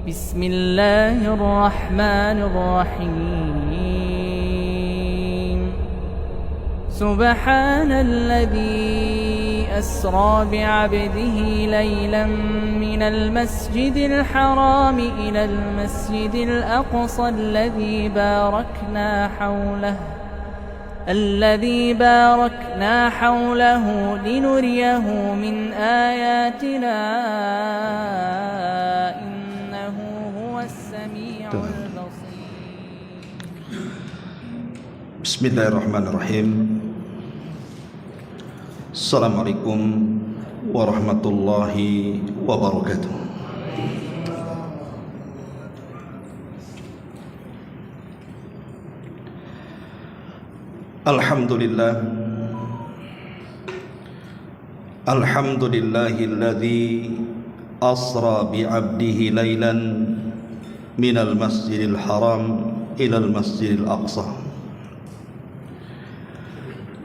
بسم الله الرحمن الرحيم سبحان الذي أسرى بعبده ليلا من المسجد الحرام إلى المسجد الأقصى الذي باركنا حوله لنريه من آياتنا إنه هو السميع البصير. بسم الله الرحمن الرحيم. Assalamualaikum warahmatullahi wabarakatuh. Alhamdulillahilladzi asra bi'abdihi laylan minal masjidil haram ilal masjidil aqsa.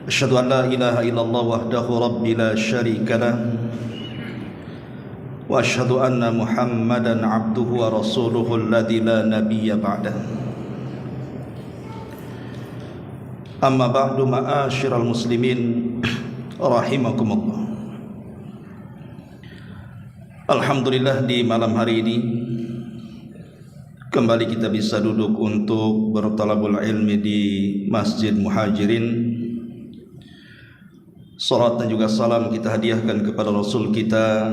Asyhadu an la ilaha illallah wahdahu rabbi la syarika lah wa asyhadu anna Muhammadan abduhu wa rasuluhu alladzi la nabiyya ba'dah. Amma ba'du, ma'asyiral muslimin rahimakumullah. Alhamdulillah, di malam hari ini kembali kita bisa duduk untuk bertalabul ilmi di Masjid Muhajirin. Salat dan juga salam kita hadiahkan kepada Rasul kita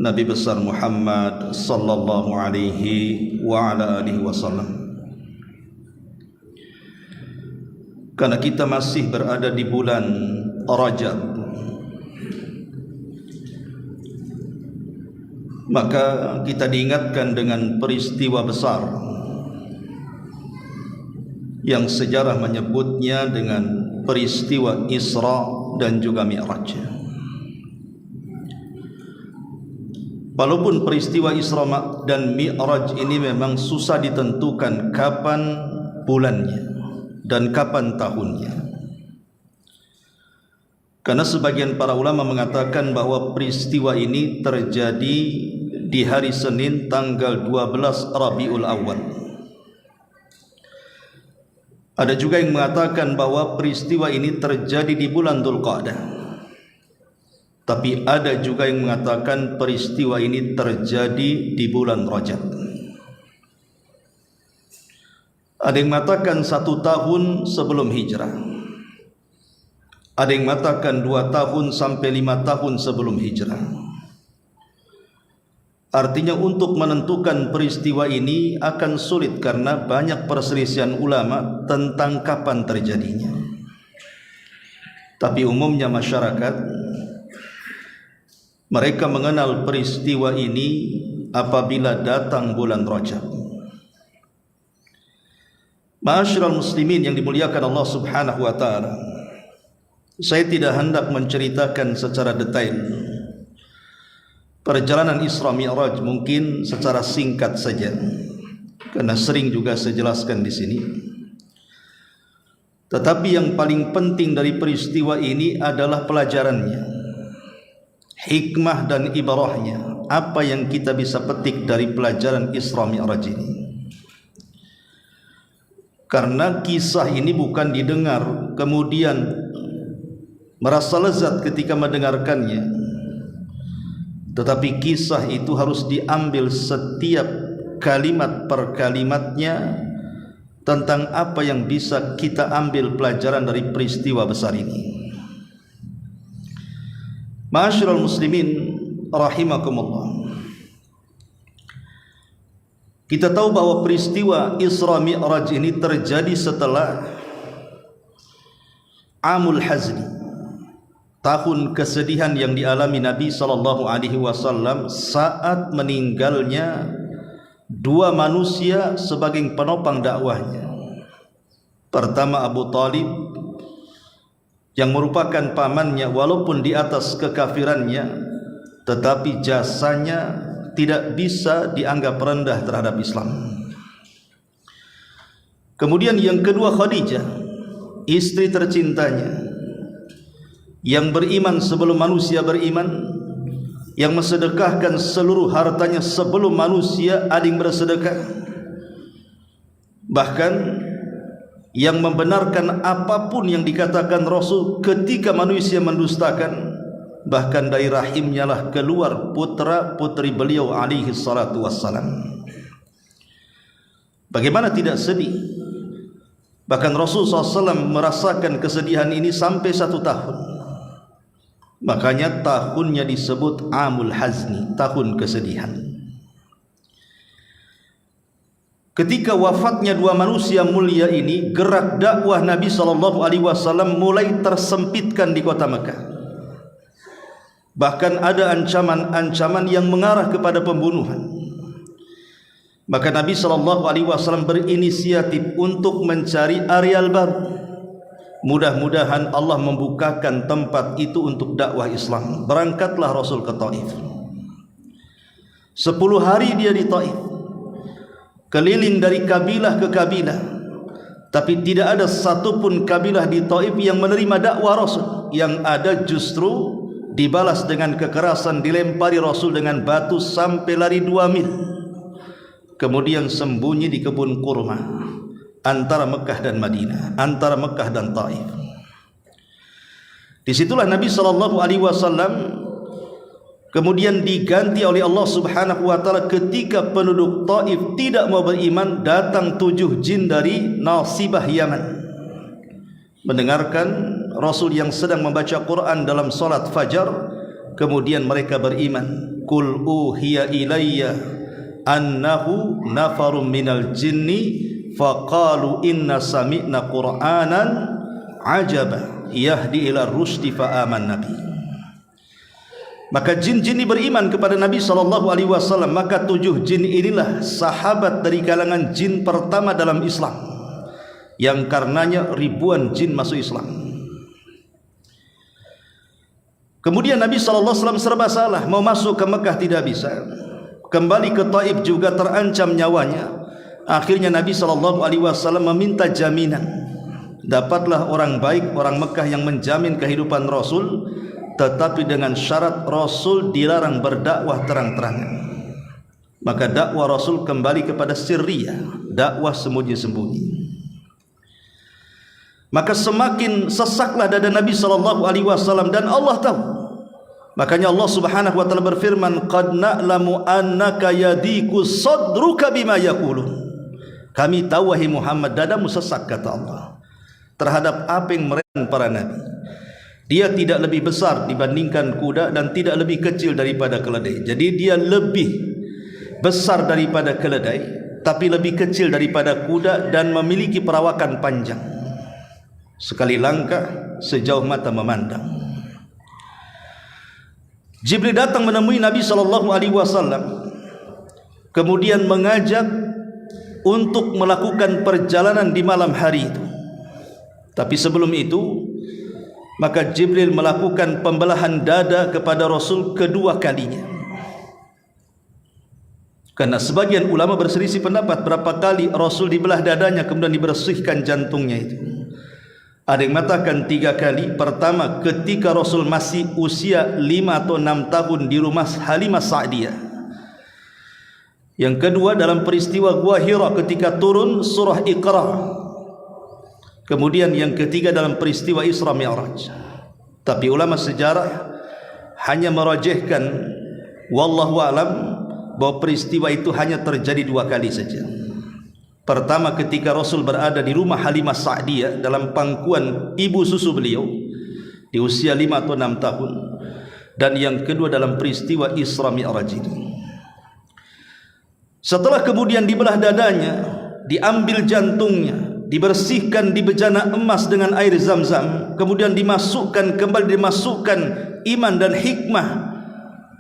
Nabi besar Muhammad sallallahu alaihi wa ala alihi wasallam. Karena kita masih berada di bulan Rajab, maka kita diingatkan dengan peristiwa besar yang sejarah menyebutnya dengan peristiwa Isra dan juga Mi'raj. Walaupun peristiwa Isra dan Mi'raj ini memang susah ditentukan kapan bulannya dan kapan tahunnya, karena sebagian para ulama mengatakan bahwa peristiwa ini terjadi di hari Senin tanggal 12 Rabiul Awal. Ada juga yang mengatakan bahwa peristiwa ini terjadi di bulan Dzulqa'dah. Tapi ada juga yang mengatakan peristiwa ini terjadi di bulan Rajab. Ada yang mengatakan 1 tahun sebelum hijrah. Ada yang mengatakan 2 tahun sampai 5 tahun sebelum hijrah. Artinya untuk menentukan peristiwa ini akan sulit karena banyak perselisihan ulama tentang kapan terjadinya. Tapi umumnya masyarakat, mereka mengenal peristiwa ini apabila datang bulan Rajab. Ma'asyiral muslimin yang dimuliakan Allah Subhanahu wa taala, saya tidak hendak menceritakan secara detail perjalanan Isra Mi'raj, mungkin secara singkat saja karena sering juga saya jelaskan di sini. Tetapi yang paling penting dari peristiwa ini adalah pelajarannya, hikmah dan ibarahnya. Apa yang kita bisa petik dari pelajaran Isra Mi'raj ini? Karena kisah ini bukan didengar kemudian merasa lezat ketika mendengarkannya, tetapi kisah itu harus diambil setiap kalimat per kalimatnya tentang apa yang bisa kita ambil pelajaran dari peristiwa besar ini. Ma'asyiral muslimin rahimakumullah. Kita tahu bahwa peristiwa Isra Mi'raj ini terjadi setelah Amul Hazni, tahun kesedihan yang dialami Nabi SAW saat meninggalnya 2 manusia sebagai penopang dakwahnya. Pertama Abu Talib yang merupakan pamannya, walaupun di atas kekafirannya tetapi jasanya tidak bisa dianggap rendah terhadap Islam. Kemudian yang kedua Khadijah, istri tercintanya yang beriman sebelum manusia beriman, yang mensedekahkan seluruh hartanya sebelum manusia ada yang bersedekah, bahkan yang membenarkan apapun yang dikatakan Rasul ketika manusia mendustakan, bahkan dari rahimnya lah keluar putra putri beliau alaihi salatu wassalam. Bagaimana tidak sedih? Bahkan Rasul SAW merasakan kesedihan ini sampai 1 tahun. Makanya tahunnya disebut Amul Hazni, tahun kesedihan. Ketika wafatnya 2 manusia mulia ini, gerak dakwah Nabi SAW mulai tersempitkan di kota Mekah. Bahkan ada ancaman-ancaman yang mengarah kepada pembunuhan. Maka Nabi SAW berinisiatif untuk mencari areal baru. Mudah-mudahan Allah membukakan tempat itu untuk dakwah Islam. Berangkatlah Rasul ke Taif. 10 hari dia di Taif, keliling dari kabilah ke kabilah, tapi tidak ada satupun kabilah di Taif yang menerima dakwah Rasul. Yang ada justru dibalas dengan kekerasan, dilempari Rasul dengan batu sampai lari 2 mil. Kemudian sembunyi di kebun kurma antara Mekah dan Madinah, antara Mekah dan Taif. Disitulah Nabi SAW kemudian diganti oleh Allah Subhanahu wa taala. Ketika penduduk Taif tidak mau beriman, datang 7 jin dari Nasibah Yaman, mendengarkan Rasul yang sedang membaca Quran dalam salat fajar. Kemudian mereka beriman. Qul uhiya ilayya annahu nafarum minal jinni faqalu inna sami'na qur'anan ajaba yahdi ila rusdi fa amanna bi. Maka jin-jin ini beriman kepada Nabi SAW. Maka 7 jin inilah sahabat dari kalangan jin pertama dalam Islam, yang karenanya ribuan jin masuk Islam. Kemudian Nabi SAW serba salah, mau masuk ke Mekah tidak bisa, kembali ke Taif juga terancam nyawanya. Akhirnya Nabi SAW meminta jaminan. Dapatlah orang baik, orang Mekah yang menjamin kehidupan Rasul, tetapi dengan syarat Rasul dilarang berdakwah terang-terangan. Maka dakwah Rasul kembali kepada sirriyah, dakwah sembunyi-sembunyi. Maka semakin sesaklah dada Nabi SAW, dan Allah tahu. Makanya Allah Subhanahu wa taala berfirman, qad na'lamu annaka yadiku sadruka bima yaqulun. Kami tahu wahai Muhammad, dadamu sesak, kata Allah, terhadap apa yang mereka para nabi. Dia tidak lebih besar dibandingkan kuda dan tidak lebih kecil daripada keledai. Jadi dia lebih besar daripada keledai, tapi lebih kecil daripada kuda dan memiliki perawakan panjang. Sekali langkah sejauh mata memandang. Jibril datang menemui Nabi SAW, kemudian mengajak untuk melakukan perjalanan di malam hari itu. Tapi sebelum itu, maka Jibril melakukan pembelahan dada kepada Rasul kedua kalinya. Karena sebagian ulama berselisih pendapat berapa kali Rasul dibelah dadanya kemudian dibersihkan jantungnya itu. Ada yang mengatakan 3 kali. Pertama, ketika Rasul masih usia 5 atau 6 tahun di rumah Halimah Sa'diyah. Yang kedua, dalam peristiwa Gua Hira ketika turun surah Iqra. Kemudian yang ketiga dalam peristiwa Isra Mi'raj. Tapi ulama sejarah hanya merajihkan, wallahu alam, bahwa peristiwa itu hanya terjadi 2 kali saja. Pertama, ketika Rasul berada di rumah Halimah Sa'diyah dalam pangkuan ibu susu beliau di usia 5 atau 6 tahun. Dan yang kedua dalam peristiwa Isra Mi'raj ini. Setelah kemudian dibelah dadanya, diambil jantungnya, dibersihkan di bejana emas dengan air Zam-Zam, kemudian dimasukkan iman dan hikmah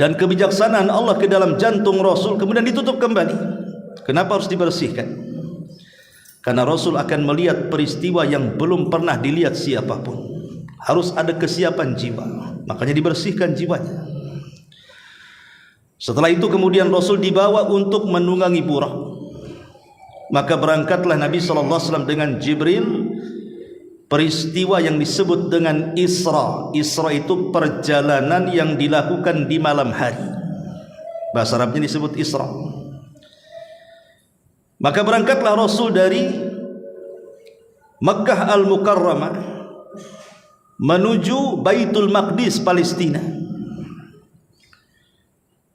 dan kebijaksanaan Allah ke dalam jantung Rasul, kemudian ditutup kembali. Kenapa harus dibersihkan? Karena Rasul akan melihat peristiwa yang belum pernah dilihat siapapun. Harus ada kesiapan jiwa, makanya dibersihkan jiwanya. Setelah itu kemudian Rasul dibawa untuk menunggangi burak. Maka berangkatlah Nabi SAW dengan Jibril peristiwa yang disebut dengan Isra. Isra itu perjalanan yang dilakukan di malam hari. Bahasa Arabnya disebut Isra. Maka berangkatlah Rasul dari Makkah Al-Mukarramah menuju Baitul Maqdis, Palestina.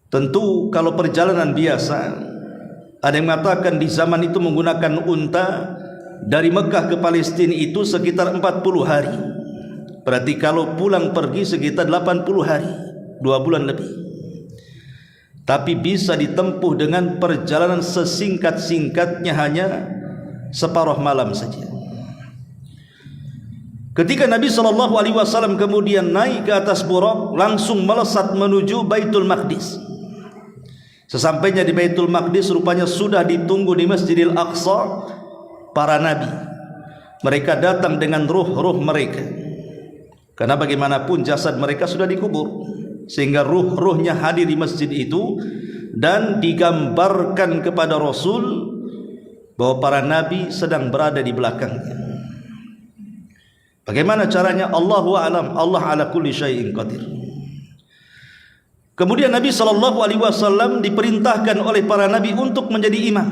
Tentu kalau perjalanan biasa, ada yang mengatakan di zaman itu menggunakan unta dari Mekah ke Palestina itu sekitar 40 hari. Berarti kalau pulang pergi sekitar 80 hari, 2 bulan lebih. Tapi bisa ditempuh dengan perjalanan sesingkat-singkatnya hanya separuh malam saja. Ketika Nabi SAW kemudian naik ke atas buraq, langsung melesat menuju Baitul Maqdis. Sesampainya di Baitul Maqdis, rupanya sudah ditunggu di Masjidil Aqsa para nabi. Mereka datang dengan ruh-ruh mereka, karena bagaimanapun jasad mereka sudah dikubur, sehingga ruh-ruhnya hadir di masjid itu dan digambarkan kepada Rasul bahwa para nabi sedang berada di belakangnya. Bagaimana caranya? Allahu a'lam. Allah ala kulli syai'in qadir. Kemudian Nabi SAW diperintahkan oleh para nabi untuk menjadi imam,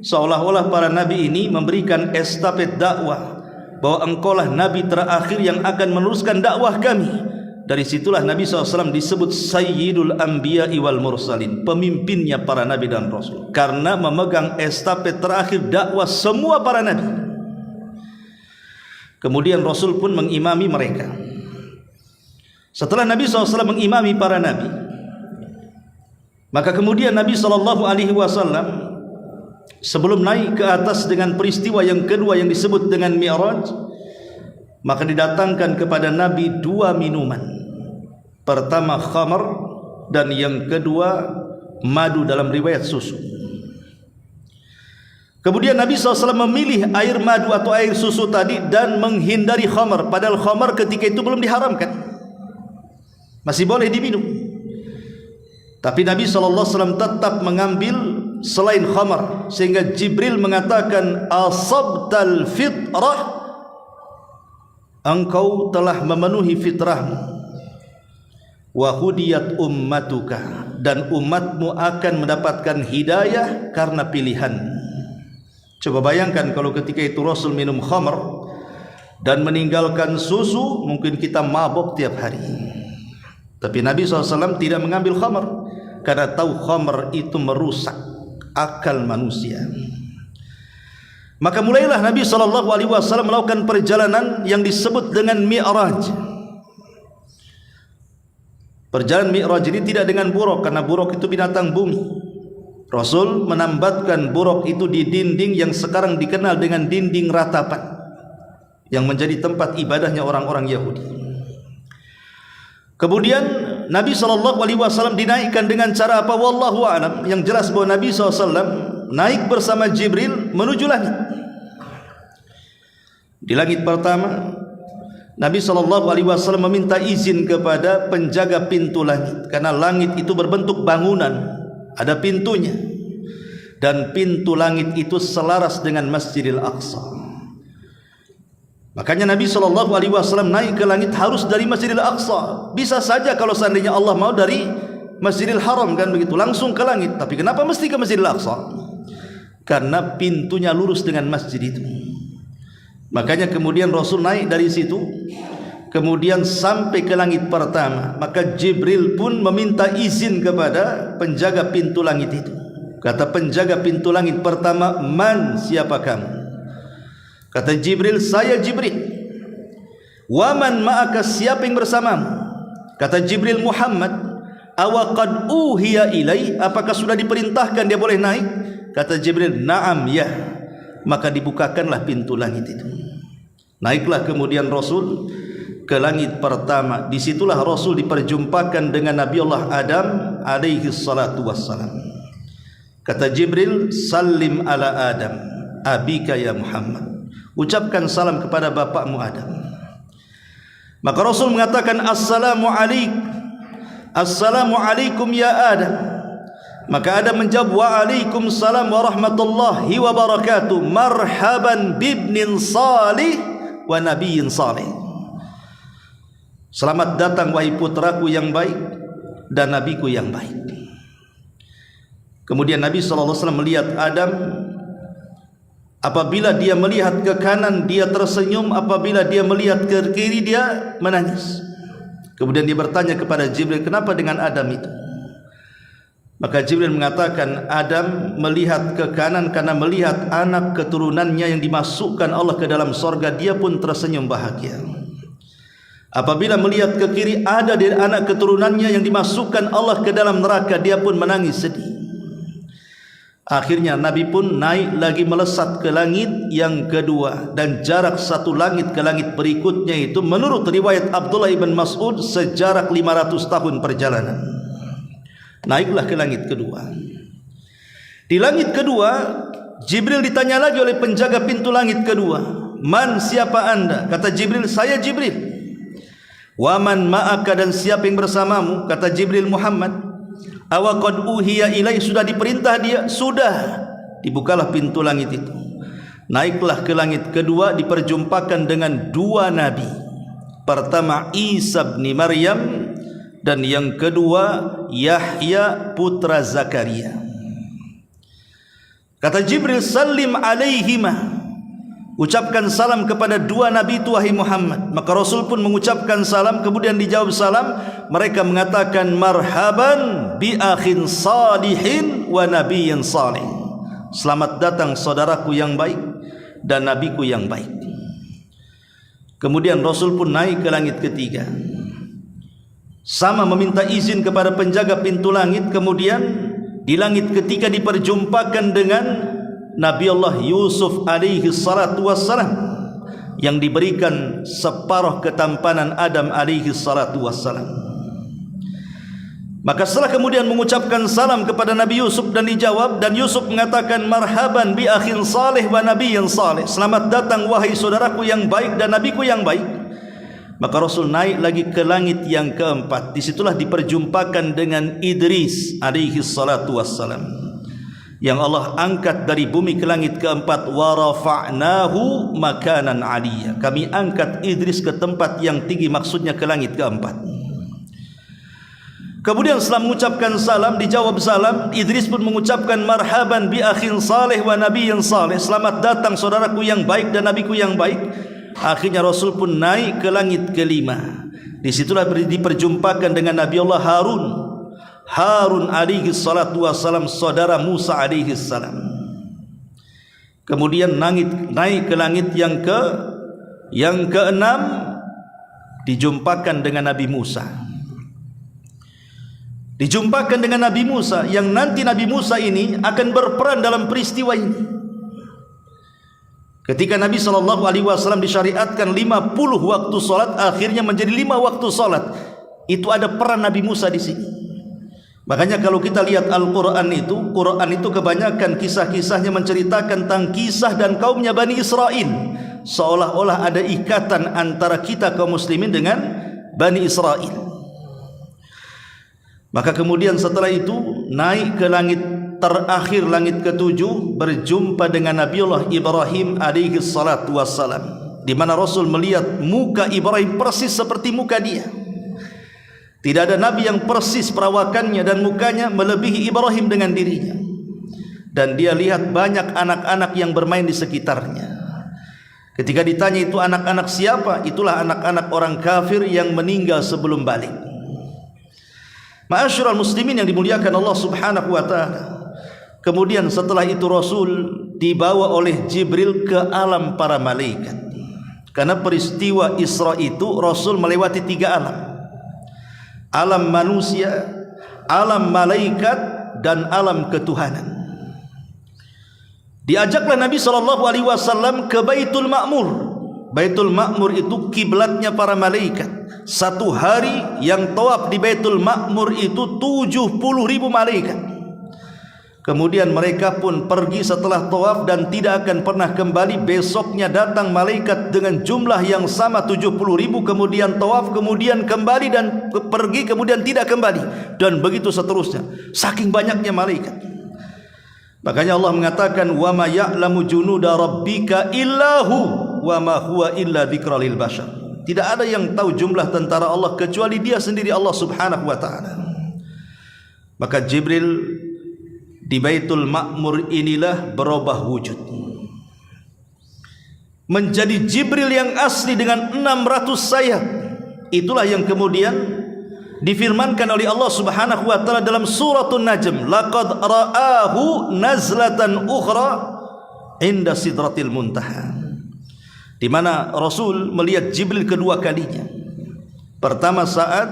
seolah-olah para nabi ini memberikan estafet dakwah, bahwa engkaulah nabi terakhir yang akan meneruskan dakwah kami. Dari situlah Nabi SAW disebut Sayyidul Anbiya'i wal Mursalin, pemimpinnya para nabi dan rasul, karena memegang estafet terakhir dakwah semua para nabi. Kemudian Rasul pun mengimami mereka. Setelah Nabi SAW mengimami para nabi, maka kemudian Nabi SAW sebelum naik ke atas dengan peristiwa yang kedua yang disebut dengan Mi'raj, maka didatangkan kepada Nabi 2 minuman. Pertama khamar, dan yang kedua madu, dalam riwayat susu. Kemudian Nabi SAW memilih air madu atau air susu tadi dan menghindari khamar, padahal khamar ketika itu belum diharamkan, masih boleh diminum. Tapi Nabi SAW tetap mengambil selain khamar, sehingga Jibril mengatakan, asabtal fitrah, engkau telah memenuhi fitrahmu, wa hudiyat ummatuka, dan umatmu akan mendapatkan hidayah karena pilihan. Coba bayangkan kalau ketika itu Rasul minum khamar dan meninggalkan susu, mungkin kita mabok tiap hari. Tapi Nabi SAW tidak mengambil khamar, karena tahu khamar itu merusak akal manusia. Maka mulailah Nabi SAW melakukan perjalanan yang disebut dengan Mi'raj. Perjalanan Mi'raj ini tidak dengan buraq, karena buraq itu binatang bumi. Rasul menambatkan buraq itu di dinding yang sekarang dikenal dengan dinding ratapan, yang menjadi tempat ibadahnya orang-orang Yahudi. Kemudian Nabi SAW dinaikkan dengan cara apa? Wallahu a'lam. Yang jelas bahwa Nabi SAW naik bersama Jibril menuju langit. Di langit pertama, Nabi SAW meminta izin kepada penjaga pintu langit, karena langit itu berbentuk bangunan, ada pintunya, dan pintu langit itu selaras dengan Masjidil Aqsa. Makanya Nabi SAW naik ke langit harus dari Masjidil Aqsa. Bisa saja kalau seandainya Allah mau dari Masjidil Haram, kan begitu, langsung ke langit. Tapi kenapa mesti ke Masjidil Aqsa? Karena pintunya lurus dengan masjid itu. Makanya kemudian Rasul naik dari situ, kemudian sampai ke langit pertama. Maka Jibril pun meminta izin kepada penjaga pintu langit itu. Kata penjaga pintu langit pertama, man, siapa kamu? Kata Jibril, saya Jibril. Waman ma'aka, siapa yang bersamamu? Kata Jibril, Muhammad. Awaqad uhiya ilai, apakah sudah diperintahkan dia boleh naik? Kata Jibril, na'am, ya. Maka dibukakanlah pintu langit itu. Naiklah kemudian Rasul ke langit pertama. Disitulah Rasul diperjumpakan dengan Nabi Allah Adam alaihi salatu wassalam. Kata Jibril, salim ala Adam abika ya Muhammad, ucapkan salam kepada bapakmu Adam. Maka Rasul mengatakan, assalamu alaikum ya Adam. Maka Adam menjawab, waalaikumsalam warahmatullahi wabarakatuh, marhaban bibnin salih wa nabiyyin salih. Selamat datang wahai putraku yang baik dan nabiku yang baik. Kemudian Nabi SAW melihat Adam. Apabila dia melihat ke kanan dia tersenyum, apabila dia melihat ke kiri dia menangis. Kemudian dia bertanya kepada Jibril, kenapa dengan Adam itu? Maka Jibril mengatakan, Adam melihat ke kanan karena melihat anak keturunannya yang dimasukkan Allah ke dalam sorga, dia pun tersenyum bahagia. Apabila melihat ke kiri ada dari anak keturunannya yang dimasukkan Allah ke dalam neraka, dia pun menangis sedih. Akhirnya Nabi pun naik lagi melesat ke langit yang kedua, dan jarak satu langit ke langit berikutnya itu menurut riwayat Abdullah ibn Mas'ud sejarak 500 tahun perjalanan. Naiklah ke langit kedua. Di langit kedua Jibril ditanya lagi oleh penjaga pintu langit kedua, man, siapa anda? Kata Jibril, saya Jibril. Wa man ma'aka, dan siapa yang bersamamu? Kata Jibril, Muhammad. Awa qad uhiya ilai, sudah diperintah dia? Sudah. Dibukalah pintu langit itu. Naiklah ke langit kedua, diperjumpakan dengan dua nabi. Pertama Isa bin Maryam, dan yang kedua Yahya putra Zakaria. Kata Jibril, salim alaihima, ucapkan salam kepada dua nabi itu wahai Muhammad. Maka Rasul pun mengucapkan salam. Kemudian dijawab salam, mereka mengatakan marhaban bi akhin salihin wa nabiyyin salih. Selamat datang saudaraku yang baik dan nabiku yang baik. Kemudian Rasul pun naik ke langit ketiga, sama meminta izin kepada penjaga pintu langit. Kemudian di langit ketiga diperjumpakan dengan Nabi Allah Yusuf alaihi salatu wassalam, yang diberikan separuh ketampanan Adam alaihi salatu wassalam. Maka setelah kemudian mengucapkan salam kepada Nabi Yusuf dan dijawab, dan Yusuf mengatakan marhaban bi akhin salih wa nabiyyin salih, selamat datang wahai saudaraku yang baik dan nabiku yang baik. Maka Rasul naik lagi ke langit yang keempat. Disitulah diperjumpakan dengan Idris alaihi salatu wassalam, yang Allah angkat dari bumi ke langit keempat. Wa rafa'nahu makanan aliyya, kami angkat Idris ke tempat yang tinggi, maksudnya ke langit keempat. Kemudian setelah mengucapkan salam, dijawab salam, Idris pun mengucapkan marhaban bi akhin salih wa nabiyyin salih, selamat datang saudaraku yang baik dan nabiku yang baik. Akhirnya Rasul pun naik ke langit kelima. Disitulah diperjumpakan dengan Nabi Allah Harun alaihi salatu wassalam, saudara Musa alaihi salam. Kemudian naik ke langit yang keenam, dijumpakan dengan Nabi Musa. Dijumpakan dengan Nabi Musa, yang nanti Nabi Musa ini akan berperan dalam peristiwa ini. Ketika Nabi SAW disyariatkan 50 waktu solat, akhirnya menjadi 5 waktu solat. Itu ada peran Nabi Musa di sini. Makanya kalau kita lihat Al-Quran itu kebanyakan kisah-kisahnya menceritakan tentang kisah dan kaumnya Bani Israel, seolah-olah ada ikatan antara kita kaum muslimin dengan Bani Israel. Maka kemudian setelah itu naik ke langit terakhir, langit ketujuh, berjumpa dengan Nabiullah Ibrahim alaihi salatu wassalam, di mana Rasul melihat muka Ibrahim persis seperti muka dia. Tidak ada nabi yang persis perawakannya dan mukanya melebihi Ibrahim dengan dirinya. Dan dia lihat banyak anak-anak yang bermain di sekitarnya. Ketika ditanya itu anak-anak siapa, itulah anak-anak orang kafir yang meninggal sebelum balik. Ma'asyiral muslimin yang dimuliakan Allah Subhanahu wa taala. Kemudian setelah itu Rasul dibawa oleh Jibril ke alam para malaikat. Karena peristiwa Isra itu Rasul melewati 3 alam. Alam manusia, alam malaikat, dan alam ketuhanan. Diajaklah Nabi SAW ke Baitul Ma'mur. Baitul Ma'mur itu kiblatnya para malaikat. Satu hari yang tawaf di Baitul Ma'mur itu 70.000 malaikat. Kemudian mereka pun pergi setelah tawaf dan tidak akan pernah kembali. Besoknya datang malaikat dengan jumlah yang sama 70.000, kemudian tawaf, kemudian kembali dan pergi, kemudian tidak kembali, dan begitu seterusnya. Saking banyaknya malaikat. Makanya Allah mengatakan wa ma ya'lamu junuda rabbika illahu wa ma huwa illa dzikra lil bashar. Tidak ada yang tahu jumlah tentara Allah kecuali Dia sendiri, Allah Subhanahu wa taala. Maka Jibril di Baitul Ma'mur inilah berubah wujud menjadi Jibril yang asli dengan 600 sayap. Itulah yang kemudian difirmankan oleh Allah Subhanahu wa taala dalam suratul Najm, laqad ra'ahu nazlatan ukhra inda sidratil muntaha, di mana Rasul melihat Jibril kedua kalinya. Pertama saat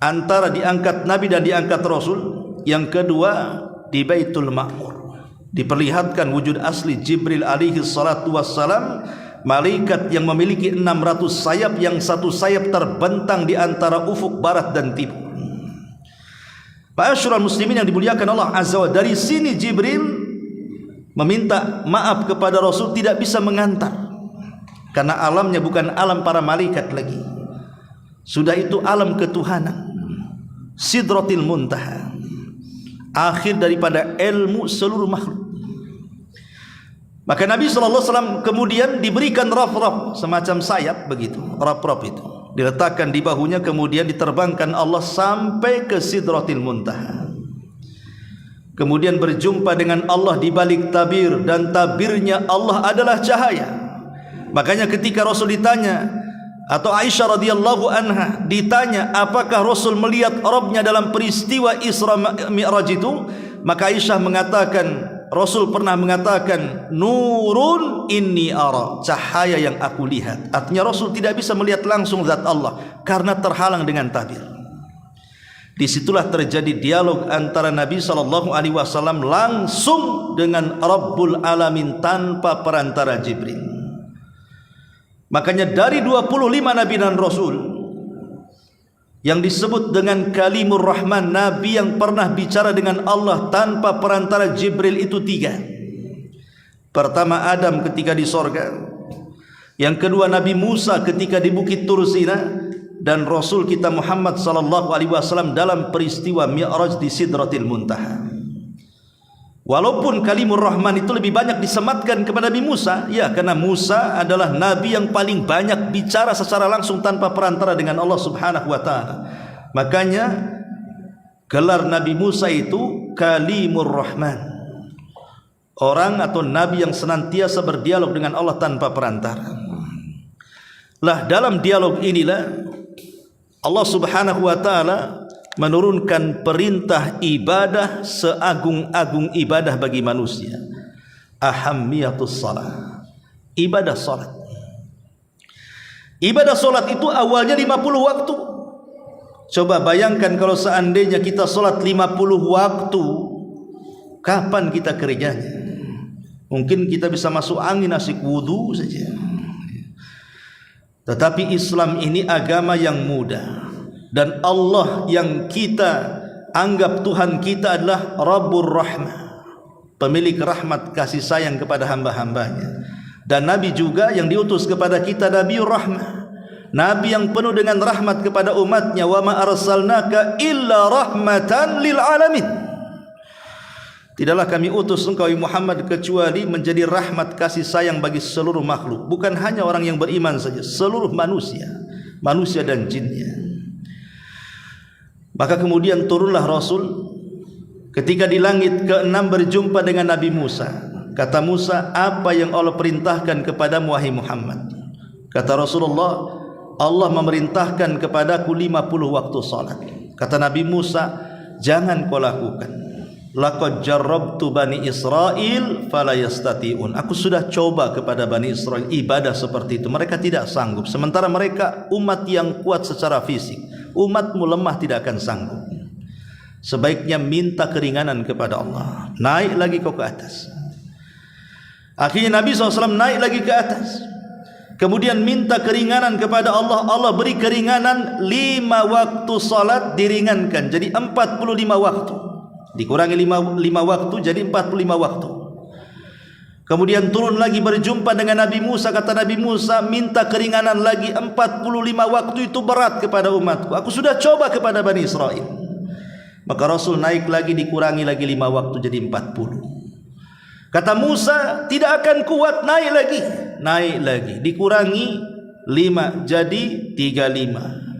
antara diangkat Nabi dan diangkat Rasul, yang kedua di Baitul Ma'mur diperlihatkan wujud asli Jibril alaihi salatu wassalam, malaikat yang memiliki 600 sayap, yang satu sayap terbentang di antara ufuk barat dan timur. Ma'asyiral muslimin yang dimuliakan Allah Azza wa Jalla, dari sini Jibril meminta maaf kepada Rasul tidak bisa mengantar, karena alamnya bukan alam para malaikat lagi, sudah itu alam ketuhanan, Sidratil Muntaha, akhir daripada ilmu seluruh makhluk. Maka Nabi SAW kemudian diberikan raf-raf, semacam sayap begitu, raf-raf itu diletakkan di bahunya, kemudian diterbangkan Allah sampai ke Sidratil Muntaha. Kemudian berjumpa dengan Allah di balik tabir, dan tabirnya Allah adalah cahaya. Makanya ketika Rasul ditanya, atau Aisyah radhiyallahu anha ditanya, apakah Rasul melihat Rabbnya dalam peristiwa Isra Mi'raj itu, maka Aisyah mengatakan, Rasul pernah mengatakan, nurun inni ara, cahaya yang aku lihat. Artinya Rasul tidak bisa melihat langsung zat Allah karena terhalang dengan tabir. Disitulah terjadi dialog antara Nabi SAW langsung dengan Rabbul Alamin tanpa perantara Jibril. Makanya dari 25 Nabi dan Rasul yang disebut dengan Kalimur Rahman, Nabi yang pernah bicara dengan Allah tanpa perantara Jibril itu 3. Pertama Adam ketika di sorga, yang kedua Nabi Musa ketika di Bukit Tur Sina, dan Rasul kita Muhammad SAW dalam peristiwa Mi'raj di Sidratil Muntaha. Walaupun Kalimur Rahman itu lebih banyak disematkan kepada Nabi Musa, ya, karena Musa adalah Nabi yang paling banyak bicara secara langsung tanpa perantara dengan Allah Subhanahu wa taala. Makanya gelar Nabi Musa itu Kalimur Rahman, orang atau Nabi yang senantiasa berdialog dengan Allah tanpa perantara. Lah dalam dialog inilah Allah Subhanahu wa taala menurunkan perintah ibadah seagung-agung ibadah bagi manusia, ahammiyatus salat, ibadah salat. Ibadah salat itu awalnya 50 waktu. Coba bayangkan kalau seandainya kita salat 50 waktu, kapan kita kerjanya? Mungkin kita bisa masuk angin asik wudu saja. Tetapi Islam ini agama yang mudah, dan Allah yang kita anggap Tuhan kita adalah Rabbur Rahmah, pemilik rahmat kasih sayang kepada hamba-hambanya. Dan Nabi juga yang diutus kepada kita Nabiur Rahmah, Nabi yang penuh dengan rahmat kepada umatnya. Wa ma arsalnaka illa rahmatan lil alamin. Tidaklah kami utus engkau Muhammad kecuali menjadi rahmat kasih sayang bagi seluruh makhluk, bukan hanya orang yang beriman saja, seluruh manusia, manusia dan jinnya. Maka kemudian turunlah Rasul ketika di langit ke-6 berjumpa dengan Nabi Musa. Kata Musa, apa yang Allah perintahkan kepadamu wahai Muhammad? Kata Rasulullah, Allah memerintahkan kepadaku 50 waktu salat. Kata Nabi Musa, jangan kau lakukan. Laqad jarrabtu bani Israil fala yastati'un. Aku sudah coba kepada Bani Israel ibadah seperti itu, mereka tidak sanggup. Sementara mereka umat yang kuat secara fisik, umatmu lemah, tidak akan sanggup. Sebaiknya minta keringanan kepada Allah. Naik lagi kau ke atas. Akhirnya Nabi SAW naik lagi ke atas, kemudian minta keringanan kepada Allah. Allah beri keringanan, 5 waktu salat diringankan jadi 45 waktu, dikurangi 5 waktu jadi 45 waktu. Kemudian turun lagi berjumpa dengan Nabi Musa. Kata Nabi Musa, minta keringanan lagi, 45 waktu itu berat kepada umatku, aku sudah coba kepada Bani Israel. Maka Rasul naik lagi, dikurangi lagi 5 waktu jadi 40. Kata Musa, tidak akan kuat, naik lagi. naik lagi, dikurangi 5 jadi 35.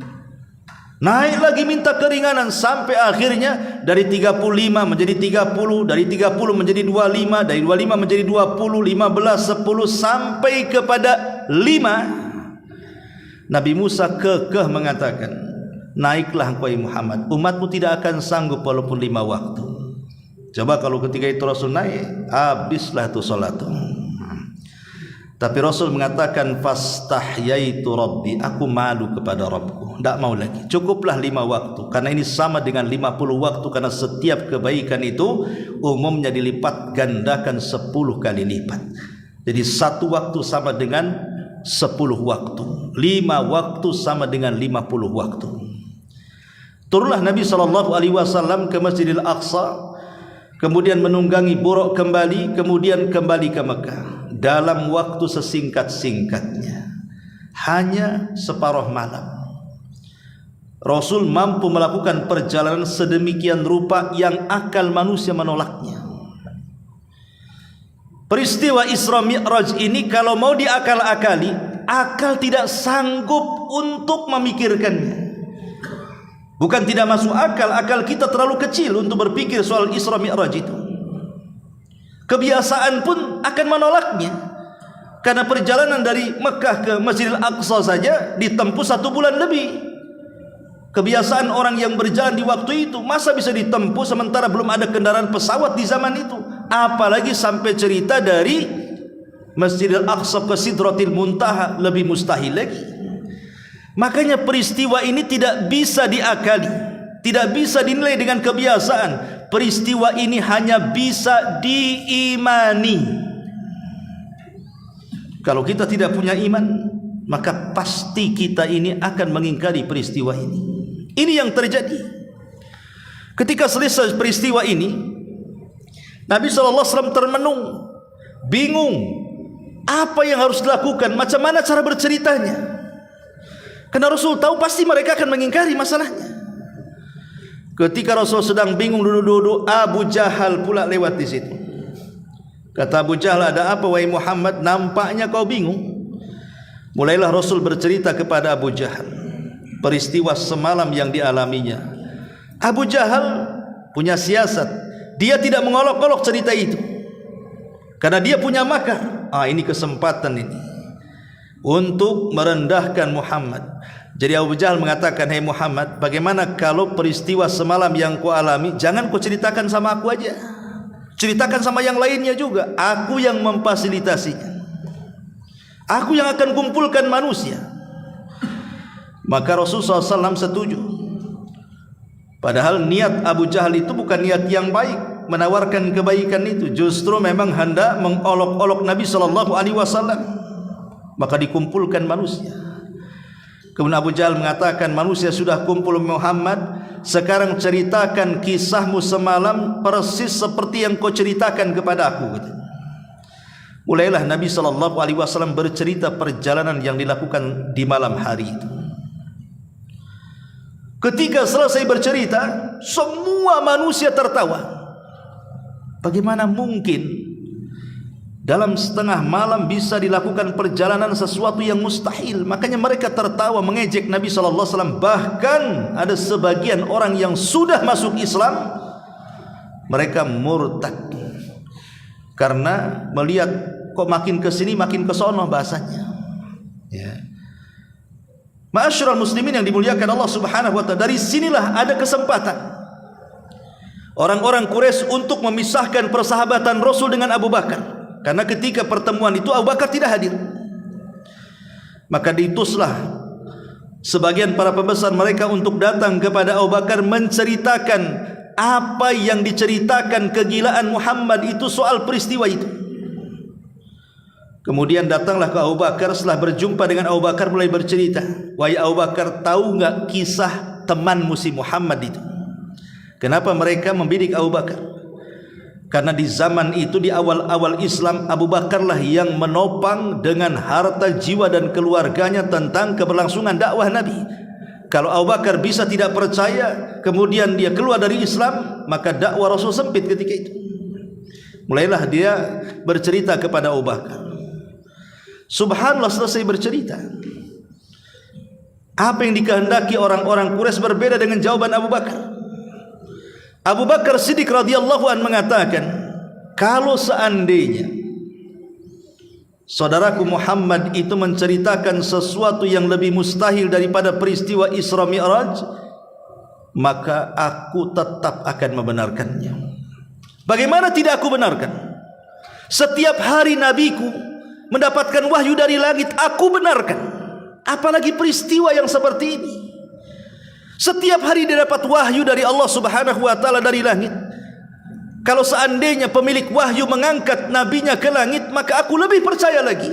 Naik lagi minta keringanan sampai akhirnya dari 35 menjadi 30, dari 30 menjadi 25, dari 25 menjadi 20, 15, 10 sampai kepada 5. Nabi Musa kekeh mengatakan, naiklah engkau Muhammad, umatmu tidak akan sanggup walaupun 5 waktu. Coba kalau ketika itu Rasul naik, habislah tu salat. Tapi Rasul mengatakan fastahyaitu rabbi, aku malu kepada Rabbku, tidak mau lagi, cukuplah 5 waktu, karena ini sama dengan 50 waktu, karena setiap kebaikan itu umumnya dilipat gandakan 10 kali lipat. Jadi 1 waktu sama dengan 10 waktu, 5 waktu sama dengan 50 waktu. Turunlah Nabi SAW ke Masjidil Aqsa, kemudian menunggangi Buraq kembali, kemudian kembali ke Mekah dalam waktu sesingkat-singkatnya, hanya separuh malam. Rasul mampu melakukan perjalanan sedemikian rupa yang akal manusia menolaknya. Peristiwa Isra Mi'raj ini kalau mau diakal-akali, akal tidak sanggup untuk memikirkannya. Bukan tidak masuk akal, akal kita terlalu kecil untuk berpikir soal Isra Mi'raj itu. Kebiasaan pun akan menolaknya, karena perjalanan dari Mekah ke Masjidil Aqsa saja ditempuh 1 bulan lebih. Kebiasaan orang yang berjalan di waktu itu masa bisa ditempuh sementara belum ada kendaraan pesawat di zaman itu, apalagi sampai cerita dari Masjidil Aqsa ke Sidratil Muntaha, lebih mustahil lagi. Makanya peristiwa ini tidak bisa diakali, tidak bisa dinilai dengan kebiasaan. Peristiwa ini hanya bisa diimani. Kalau kita tidak punya iman, maka pasti kita ini akan mengingkari peristiwa ini. Ini yang terjadi. Ketika selesai peristiwa ini, Nabi SAW termenung, bingung apa yang harus dilakukan, macam mana cara berceritanya. Karena Rasul tahu pasti mereka akan mengingkari masalahnya. Ketika Rasul sedang bingung duduk-duduk, Abu Jahal pula lewat di situ. Kata Abu Jahal, ada apa wahai Muhammad? Nampaknya kau bingung. Mulailah Rasul bercerita kepada Abu Jahal peristiwa semalam yang dialaminya. Abu Jahal punya siasat, dia tidak mengolok-olok cerita itu, karena dia punya makar. Ini kesempatan ini untuk merendahkan Muhammad. Jadi Abu Jahal mengatakan, hei Muhammad, bagaimana kalau peristiwa semalam yang kau alami jangan kau ceritakan sama aku aja, ceritakan sama yang lainnya juga. Aku yang memfasilitasinya, aku yang akan kumpulkan manusia. Maka Rasulullah SAW setuju. Padahal niat Abu Jahal itu bukan niat yang baik, menawarkan kebaikan itu, justru memang hendak mengolok-olok Nabi SAW. Maka dikumpulkan manusia. Kemudian Abu Jahal mengatakan, manusia sudah kumpul Muhammad, sekarang ceritakan kisahmu semalam persis seperti yang kau ceritakan kepada aku. Mulailah Nabi SAW bercerita perjalanan yang dilakukan di malam hari itu. Ketika selesai bercerita, semua manusia tertawa. Bagaimana mungkin dalam setengah malam bisa dilakukan perjalanan sesuatu yang mustahil? Makanya mereka tertawa mengejek Nabi SAW. Bahkan ada sebagian orang yang sudah masuk Islam, mereka murtad karena melihat kok makin ke sini makin ke sono bahasanya. Ya. Ma'asyiral muslimin yang dimuliakan Allah Subhanahu wa taala, dari sinilah ada kesempatan orang-orang Quraisy untuk memisahkan persahabatan Rasul dengan Abu Bakar. Karena ketika pertemuan itu Abu Bakar tidak hadir, maka diutuslah sebagian para pembesar mereka untuk datang kepada Abu Bakar menceritakan apa yang diceritakan kegilaan Muhammad itu soal peristiwa itu. Kemudian datanglah ke Abu Bakar, setelah berjumpa dengan Abu Bakar mulai bercerita, wahai Abu Bakar, tahu enggak kisah temanmu si Muhammad itu? Kenapa mereka membidik Abu Bakar? Karena di zaman itu, di awal-awal Islam, Abu Bakarlah yang menopang dengan harta jiwa dan keluarganya tentang keberlangsungan dakwah Nabi. Kalau Abu Bakar bisa tidak percaya, kemudian dia keluar dari Islam, maka dakwah Rasul sempit ketika itu. Mulailah dia bercerita kepada Abu Bakar. Subhanallah, selesai bercerita. Apa yang dikehendaki orang-orang Quraisy berbeda dengan jawaban Abu Bakar. Abu Bakar Siddiq radhiyallahu anhu mengatakan, kalau seandainya saudaraku Muhammad itu menceritakan sesuatu yang lebih mustahil daripada peristiwa Isra Mi'raj, maka aku tetap akan membenarkannya. Bagaimana tidak aku benarkan? Setiap hari nabiku mendapatkan wahyu dari langit, aku benarkan. Apalagi peristiwa yang seperti ini. Setiap hari dia dapat wahyu dari Allah Subhanahu wa taala dari langit. Kalau seandainya pemilik wahyu mengangkat nabinya ke langit, maka aku lebih percaya lagi.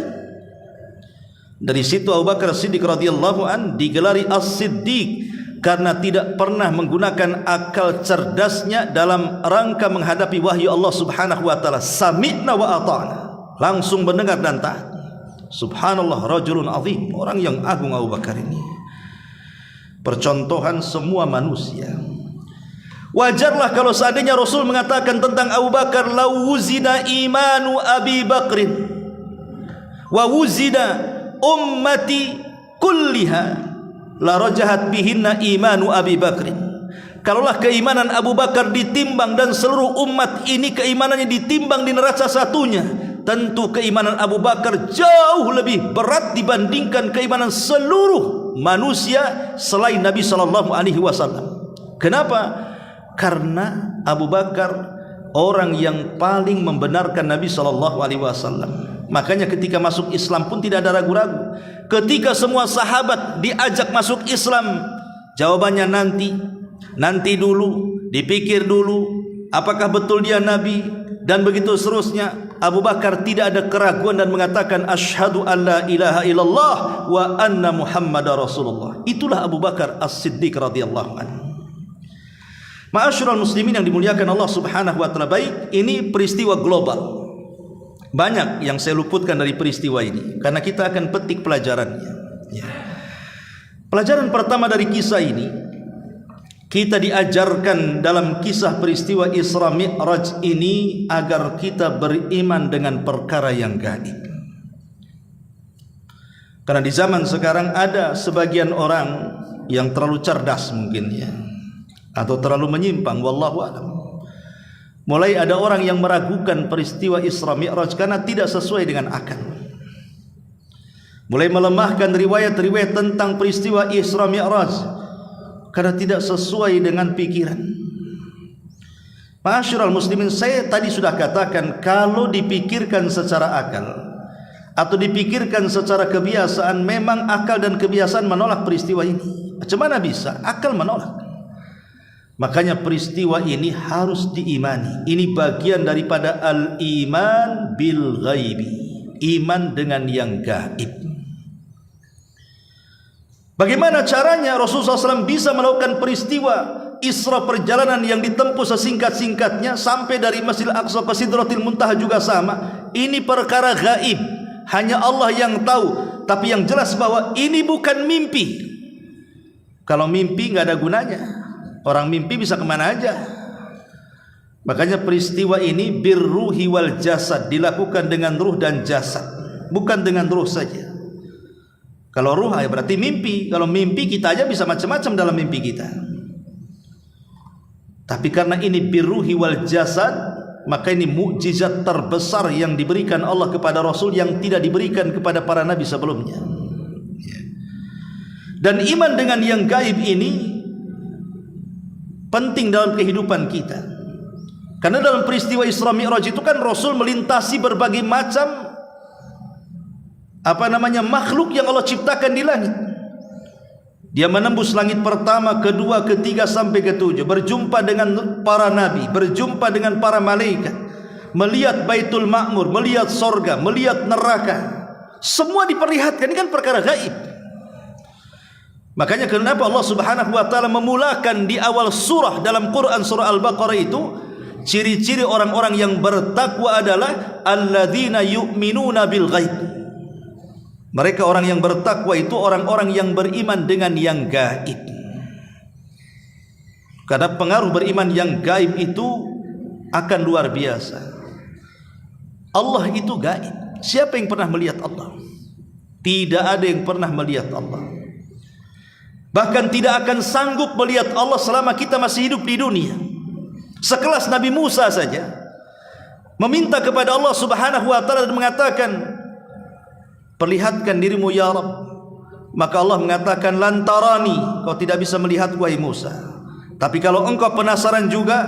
Dari situ Abu Bakar Siddiq radhiyallahu an digelari As-Siddiq karena tidak pernah menggunakan akal cerdasnya dalam rangka menghadapi wahyu Allah Subhanahu wa taala. Sami'na wa ata'na, langsung mendengar dan taat. Subhanallah, rajulun azim, orang yang agung Abu Bakar ini. Percontohan semua manusia. Wajarlah kalau seandainya Rasul mengatakan tentang Abu Bakar, la wuzina imanu Abi Bakrin wa wuzina ummati kulliha la rajahat bihinna imanu Abi Bakrin. Kalaulah keimanan Abu Bakar ditimbang dan seluruh umat ini keimanannya ditimbang di neraca satunya, tentu keimanan Abu Bakar jauh lebih berat dibandingkan keimanan seluruh manusia selain Nabi sallallahu alaihi wasallam. Kenapa? Karena Abu Bakar orang yang paling membenarkan Nabi sallallahu alaihi wasallam. Makanya ketika masuk Islam pun tidak ada ragu-ragu. Ketika semua sahabat diajak masuk Islam, jawabannya nanti dulu, dipikir dulu apakah betul dia nabi, dan begitu seterusnya. Abu Bakar tidak ada keraguan dan mengatakan asyhadu an la ilaha illallah wa anna Muhammadar Rasulullah. Itulah Abu Bakar As-Siddiq radhiyallahu anhu. Ma'asyiral muslimin yang dimuliakan Allah Subhanahu wa taala, baik ini peristiwa global. Banyak yang saya luputkan dari peristiwa ini karena kita akan petik pelajarannya. Ya. Pelajaran pertama dari kisah ini, kita diajarkan dalam kisah peristiwa Isra Mi'raj ini agar kita beriman dengan perkara yang gaib. Karena di zaman sekarang ada sebagian orang yang terlalu cerdas mungkin ya, atau terlalu menyimpang, wallahu a'lam. Mulai ada orang yang meragukan peristiwa Isra Mi'raj karena tidak sesuai dengan akal. Mulai melemahkan riwayat-riwayat tentang peristiwa Isra Mi'raj karena tidak sesuai dengan pikiran. Ma'asyiral muslimin, saya tadi sudah katakan kalau dipikirkan secara akal atau dipikirkan secara kebiasaan, memang akal dan kebiasaan menolak peristiwa ini. Macam mana bisa? Akal menolak. Makanya peristiwa ini harus diimani. Ini bagian daripada al-iman bil ghaibi, iman dengan yang gaib. Bagaimana caranya Rasulullah SAW bisa melakukan peristiwa Isra, perjalanan yang ditempuh sesingkat-singkatnya sampai dari Masjidil Aqsa ke Sidratil Muntaha juga sama. Ini perkara gaib, hanya Allah yang tahu. Tapi yang jelas bahwa ini bukan mimpi. Kalau mimpi nggak ada gunanya. Orang mimpi bisa kemana aja. Makanya peristiwa ini birruhi wal jasad, dilakukan dengan ruh dan jasad, bukan dengan ruh saja. Kalau ruh ya berarti mimpi. Kalau mimpi kita aja bisa macam-macam dalam mimpi kita. Tapi karena ini birruhi wal jasad, maka ini mukjizat terbesar yang diberikan Allah kepada Rasul yang tidak diberikan kepada para nabi sebelumnya. Dan iman dengan yang gaib ini penting dalam kehidupan kita. Karena dalam peristiwa Isra Mi'raj itu kan Rasul melintasi berbagai macam makhluk yang Allah ciptakan di langit. Dia menembus langit pertama, kedua, ketiga sampai ketujuh, berjumpa dengan para nabi, berjumpa dengan para malaikat, melihat Baitul Ma'mur, melihat sorga, melihat neraka. Semua diperlihatkan. Ini kan perkara gaib. Makanya kenapa Allah Subhanahu wa taala memulakan di awal surah dalam Quran surah Al-Baqarah itu, ciri-ciri orang-orang yang bertakwa adalah alladzina yu'minuna bil ghaib. Mereka orang yang bertakwa itu orang-orang yang beriman dengan yang gaib. Karena pengaruh beriman yang gaib itu akan luar biasa. Allah itu gaib. Siapa yang pernah melihat Allah? Tidak ada yang pernah melihat Allah. Bahkan tidak akan sanggup melihat Allah selama kita masih hidup di dunia. Sekelas Nabi Musa saja meminta kepada Allah Subhanahu wa taala dan mengatakan, perlihatkan dirimu ya Rabb. Maka Allah mengatakan, lantarani, kau tidak bisa melihat wahai Musa. Tapi kalau engkau penasaran juga,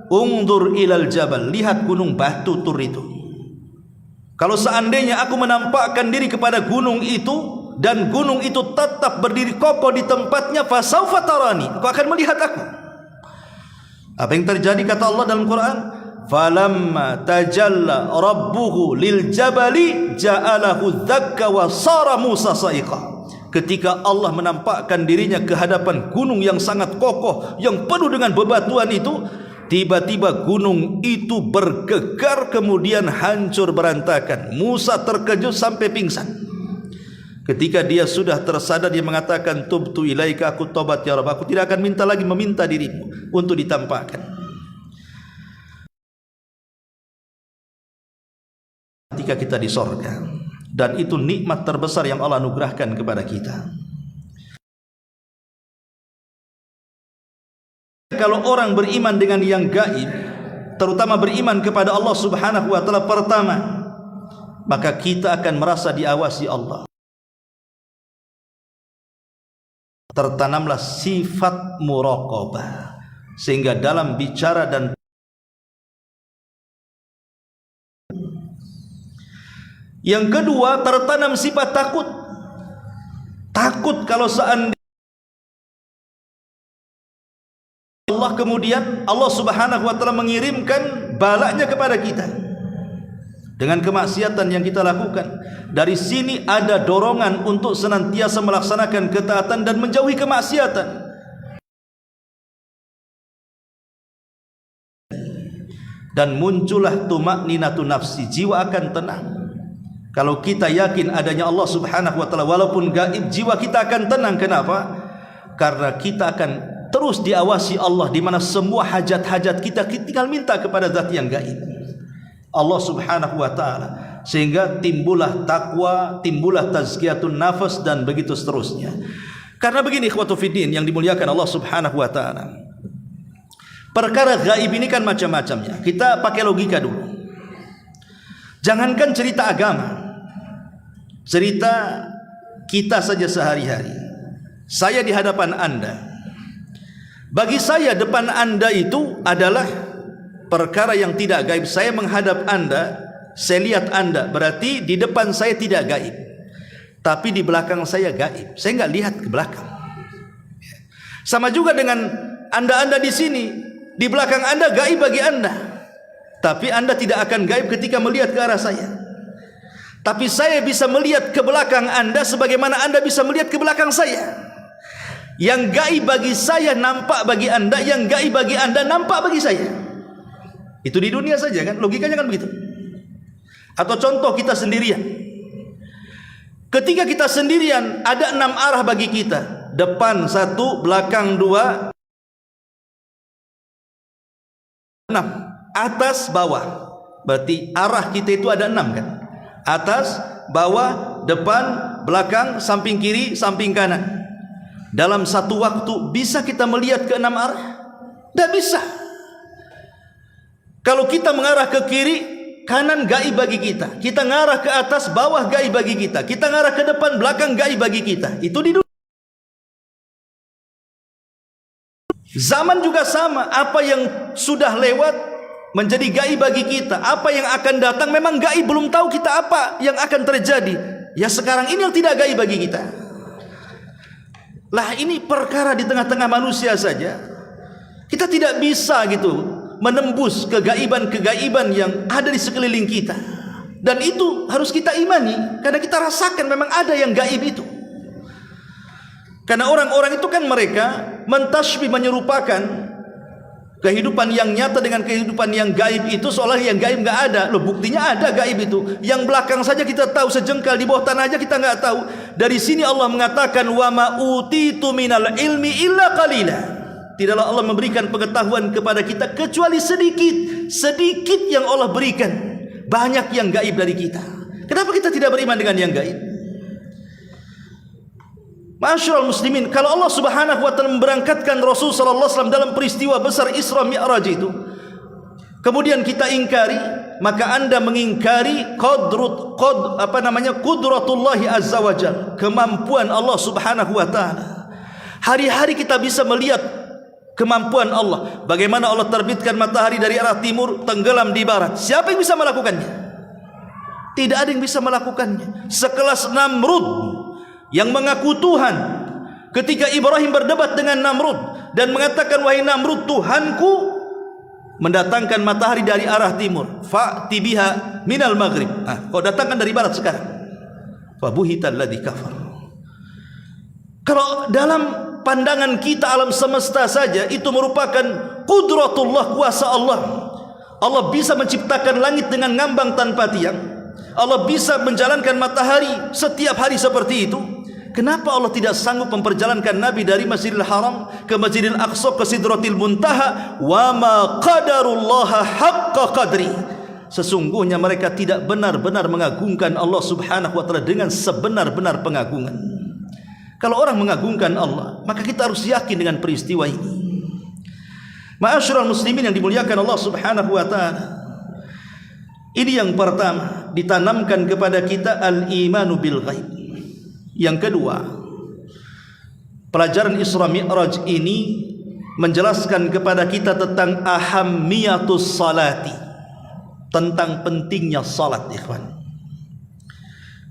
ungdur ilal jabal, lihat gunung Batu Tur itu. Kalau seandainya aku menampakkan diri kepada gunung itu dan gunung itu tetap berdiri kokoh di tempatnya, fasaufa tarani, kau akan melihat aku. Apa yang terjadi kata Allah dalam Quran? Falamma tajalla rabbuhu lil jabali ja'alahu dzakka wa sara Musa sa'iqa. Ketika Allah menampakkan dirinya ke hadapan gunung yang sangat kokoh, yang penuh dengan bebatuan itu, tiba-tiba gunung itu bergegar kemudian hancur berantakan. Musa terkejut sampai pingsan. Ketika dia sudah tersadar, dia mengatakan, tubtu ilaika, aku tobat ya Rabb, aku tidak akan meminta dirimu untuk ditampakkan. Ketika kita di sorga, dan itu nikmat terbesar yang Allah anugerahkan kepada kita. Kalau orang beriman dengan yang gaib, terutama beriman kepada Allah Subhanahu wa taala pertama, maka kita akan merasa diawasi Allah. Tertanamlah sifat muraqabah, sehingga dalam bicara dan yang kedua, tertanam sifat takut. Takut kalau seandainya Allah kemudian Allah Subhanahu wa taala mengirimkan balanya kepada kita dengan kemaksiatan yang kita lakukan. Dari sini ada dorongan untuk senantiasa melaksanakan ketaatan dan menjauhi kemaksiatan. Dan muncullah tumakninatun nafsi, jiwa akan tenang. Kalau kita yakin adanya Allah Subhanahu wa taala walaupun gaib, jiwa kita akan tenang. Kenapa? Karena kita akan terus diawasi Allah, di mana semua hajat-hajat kita tinggal minta kepada zat yang gaib, Allah Subhanahu wa taala. Sehingga timbullah takwa, timbullah tazkiyatun nafas, dan begitu seterusnya. Karena begini ikhwatu fiddin yang dimuliakan Allah Subhanahu wa taala, perkara gaib ini kan macam-macamnya. Kita pakai logika dulu. Jangankan cerita agama, cerita kita saja sehari-hari. Saya di hadapan Anda, bagi saya depan Anda itu adalah perkara yang tidak gaib. Saya menghadap Anda, saya lihat Anda, berarti di depan saya tidak gaib, tapi di belakang saya gaib. Saya nggak lihat ke belakang. Sama juga dengan Anda di sini, di belakang Anda gaib bagi Anda, tapi Anda tidak akan gaib ketika melihat ke arah saya. Tapi saya bisa melihat ke belakang Anda sebagaimana Anda bisa melihat ke belakang saya. Yang gaib bagi saya nampak bagi Anda, yang gaib bagi Anda nampak bagi saya. Itu di dunia saja kan, logikanya kan begitu. Atau contoh kita sendirian. Ketika kita sendirian, ada 6 arah bagi kita. Depan 1, belakang 2, 6. Atas, bawah. Berarti arah kita itu ada 6 kan? Atas, bawah, depan, belakang, samping kiri, samping kanan. Dalam satu waktu bisa kita melihat ke 6 arah? Tidak bisa. Kalau kita mengarah ke kiri, kanan gaib bagi kita. Kita mengarah ke atas, bawah gaib bagi kita. Kita mengarah ke depan, belakang gaib bagi kita. Itu di dunia. Zaman juga sama. Apa yang sudah lewat menjadi gaib bagi kita. Apa yang akan datang memang gaib, belum tahu kita apa yang akan terjadi. Ya sekarang ini yang tidak gaib bagi kita. Lah ini perkara di tengah-tengah manusia saja. Kita tidak bisa gitu menembus kegaiban-kegaiban yang ada di sekeliling kita. Dan itu harus kita imani, karena kita rasakan memang ada yang gaib itu. Karena orang-orang itu kan mereka mentasybih, menyerupakan kehidupan yang nyata dengan kehidupan yang gaib itu, seolah yang gaib nggak ada. Loh, buktinya ada gaib itu. Yang belakang saja kita tahu, sejengkal di bawah tanah aja kita nggak tahu. Dari sini Allah mengatakan, wa ma utitu minal ilmi illa qalila. Tidaklah Allah memberikan pengetahuan kepada kita kecuali sedikit. Sedikit yang Allah berikan, banyak yang gaib dari kita. Kenapa kita tidak beriman dengan yang gaib? Ma'asyiral muslimin, kalau Allah Subhanahu wa taala memberangkatkan Rasul sallallahu alaihi wasallam dalam peristiwa besar Isra Mi'raj itu, kemudian kita ingkari, maka Anda mengingkari qudratullahi azza wajalla, kemampuan Allah Subhanahu wa taala. Hari-hari kita bisa melihat kemampuan Allah. Bagaimana Allah terbitkan matahari dari arah timur, tenggelam di barat. Siapa yang bisa melakukannya? Tidak ada yang bisa melakukannya. Sekelas Namrud yang mengaku Tuhan, ketika Ibrahim berdebat dengan Namrud dan mengatakan, wahai Namrud, Tuhanku mendatangkan matahari dari arah timur, fa'ti biha minal maghrib. Kau datangkan dari barat sekarang. Fa buhital ladzi kafar. Kalau dalam pandangan kita alam semesta saja itu merupakan qudratullah, kuasa Allah. Allah bisa menciptakan langit dengan ngambang tanpa tiang. Allah bisa menjalankan matahari setiap hari seperti itu. Kenapa Allah tidak sanggup memperjalankan Nabi dari Masjidil Haram ke Masjidil Aqsa ke Sidratil Muntaha? Wa ma qadarullaha haqqa qadri. Sesungguhnya mereka tidak benar-benar mengagungkan Allah Subhanahu wa taala dengan sebenar-benar pengagungan. Kalau orang mengagungkan Allah, maka kita harus yakin dengan peristiwa ini. Ma'asyiral muslimin yang dimuliakan Allah Subhanahu wa taala. Ini yang pertama, ditanamkan kepada kita al-imanu bil ghaib. Yang kedua, pelajaran Isra Mi'raj ini menjelaskan kepada kita tentang ahammiyatus salati, tentang pentingnya salat, ikhwan.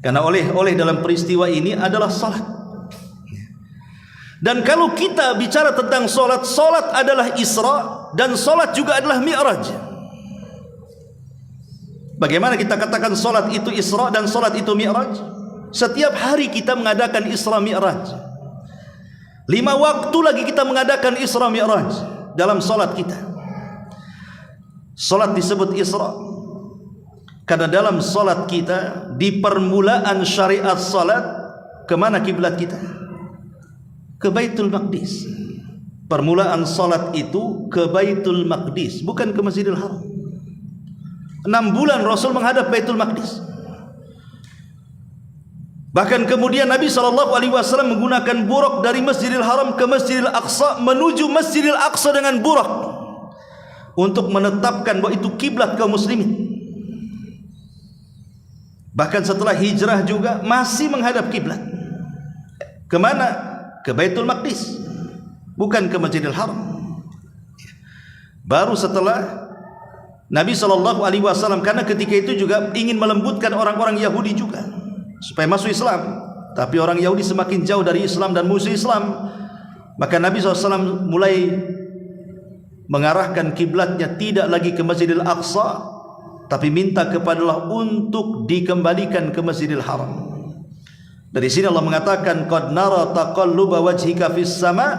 Karena oleh dalam peristiwa ini adalah salat. Dan kalau kita bicara tentang salat, salat adalah Isra dan salat juga adalah Mi'raj. Bagaimana kita katakan salat itu Isra dan salat itu Mi'raj? Setiap hari kita mengadakan Isra Mi'raj. 5 waktu lagi kita mengadakan Isra Mi'raj dalam salat kita. Salat disebut Isra karena dalam salat kita, di permulaan syariat salat, kemana kiblat kita? Ke Baitul Maqdis. Permulaan salat itu ke Baitul Maqdis, bukan ke Masjidil Haram. 6 bulan Rasul menghadap Baitul Maqdis. Bahkan kemudian Nabi SAW menggunakan burak dari Masjidil Haram ke Masjidil Aqsa, menuju Masjidil Aqsa dengan burak, untuk menetapkan bahwa itu kiblat kaum muslimin. Bahkan setelah hijrah juga masih menghadap kiblat. Kemana? Ke Baitul Maqdis, bukan ke Masjidil Haram. Baru setelah Nabi SAW, karena ketika itu juga ingin melembutkan orang-orang Yahudi juga supaya masuk Islam, tapi orang Yahudi semakin jauh dari Islam dan musuh Islam, maka Nabi SAW mulai mengarahkan kiblatnya tidak lagi ke Masjidil Aqsa, tapi minta kepada Allah untuk dikembalikan ke Masjidil Haram. Dari sini Allah mengatakan, qad nara taqalluba wajhika fis sama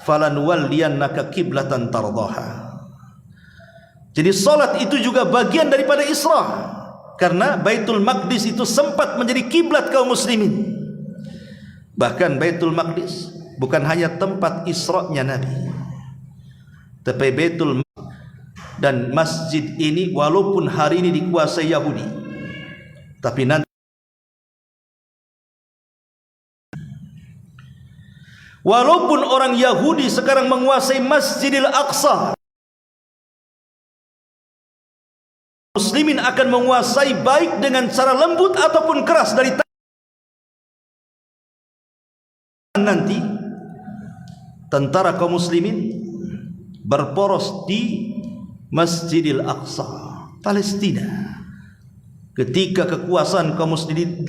falanwalliyannaka qiblatan tardaha. Jadi salat itu juga bagian daripada Isra, karena Baitul Maqdis itu sempat menjadi kiblat kaum muslimin. Bahkan Baitul Maqdis bukan hanya tempat Isra-nya Nabi, tapi Baitul Maqdis dan masjid ini walaupun hari ini dikuasai Yahudi, tapi nanti walaupun orang Yahudi sekarang menguasai Masjidil Aqsa, muslimin akan menguasai baik dengan cara lembut ataupun keras dari nanti tentara kaum muslimin berporos di Masjidil Aqsa, Palestina. Ketika kekuasaan kaum muslimin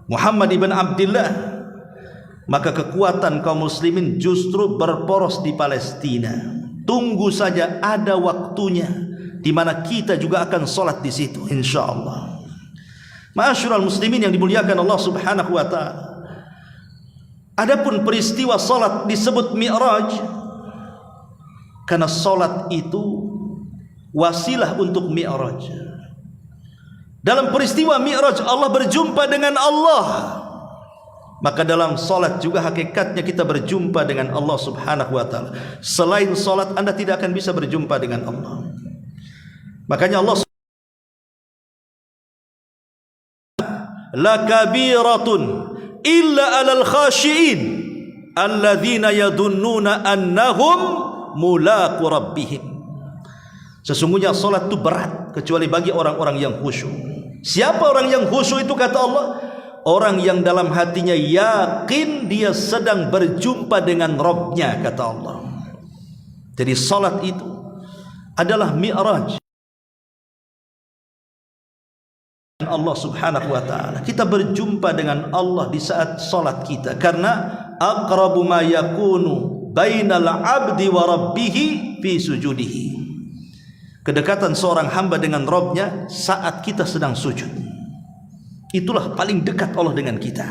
Muhammad ibn Abdullah, maka kekuatan kaum muslimin justru berporos di Palestina. Tunggu saja ada waktunya di mana kita juga akan salat di situ, insyaallah. Ma'asyiral muslimin yang dimuliakan Allah Subhanahu wa taala. Adapun peristiwa salat disebut Mi'raj karena salat itu wasilah untuk Mi'raj. Dalam peristiwa Mi'raj Allah berjumpa dengan Allah. Maka dalam salat juga hakikatnya kita berjumpa dengan Allah Subhanahu wa taala. Selain salat Anda tidak akan bisa berjumpa dengan Allah. Makanya Allah lakabiratun illa 'alal khashiin alladzina yadunnuna annahum mulaqu rabbihim. Sesungguhnya salat itu berat kecuali bagi orang-orang yang khusyuk. Siapa orang yang khusyuk itu kata Allah? Orang yang dalam hatinya yakin dia sedang berjumpa dengan Rabb-Nya, kata Allah. Jadi salat itu adalah mi'raj Allah subhanahu wa ta'ala. Kita berjumpa dengan Allah di saat salat kita, karena aqrabu ma yakunu bainal abdi wa rabbihi fi sujudihi. Kedekatan seorang hamba dengan Rabb-Nya saat kita sedang sujud. Itulah paling dekat Allah dengan kita.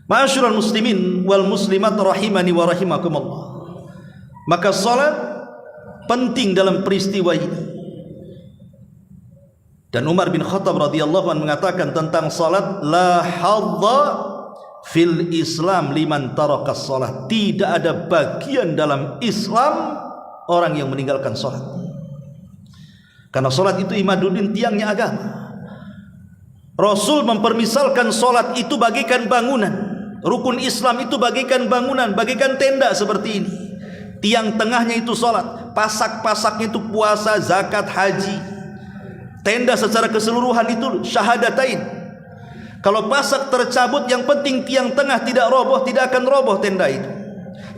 Ma'asyiral muslimin wal muslimat rahimani wa rahimakumullah. Maka salat penting dalam peristiwa ini. Dan Umar bin Khattab radhiyallahu anhu mengatakan tentang salat, la hadza fil Islam liman tarakas salat. Tidak ada bagian dalam Islam orang yang meninggalkan salat. Karena salat itu imaduddin, tiangnya agama. Rasul mempermisalkan salat itu bagaikan bangunan. Rukun Islam itu bagaikan bangunan, bagaikan tenda seperti ini. Tiang tengahnya itu salat, pasak-pasaknya itu puasa, zakat, haji. Tenda secara keseluruhan itu syahadatain. Kalau pasak tercabut, yang penting tiang tengah tidak roboh, tidak akan roboh tenda itu.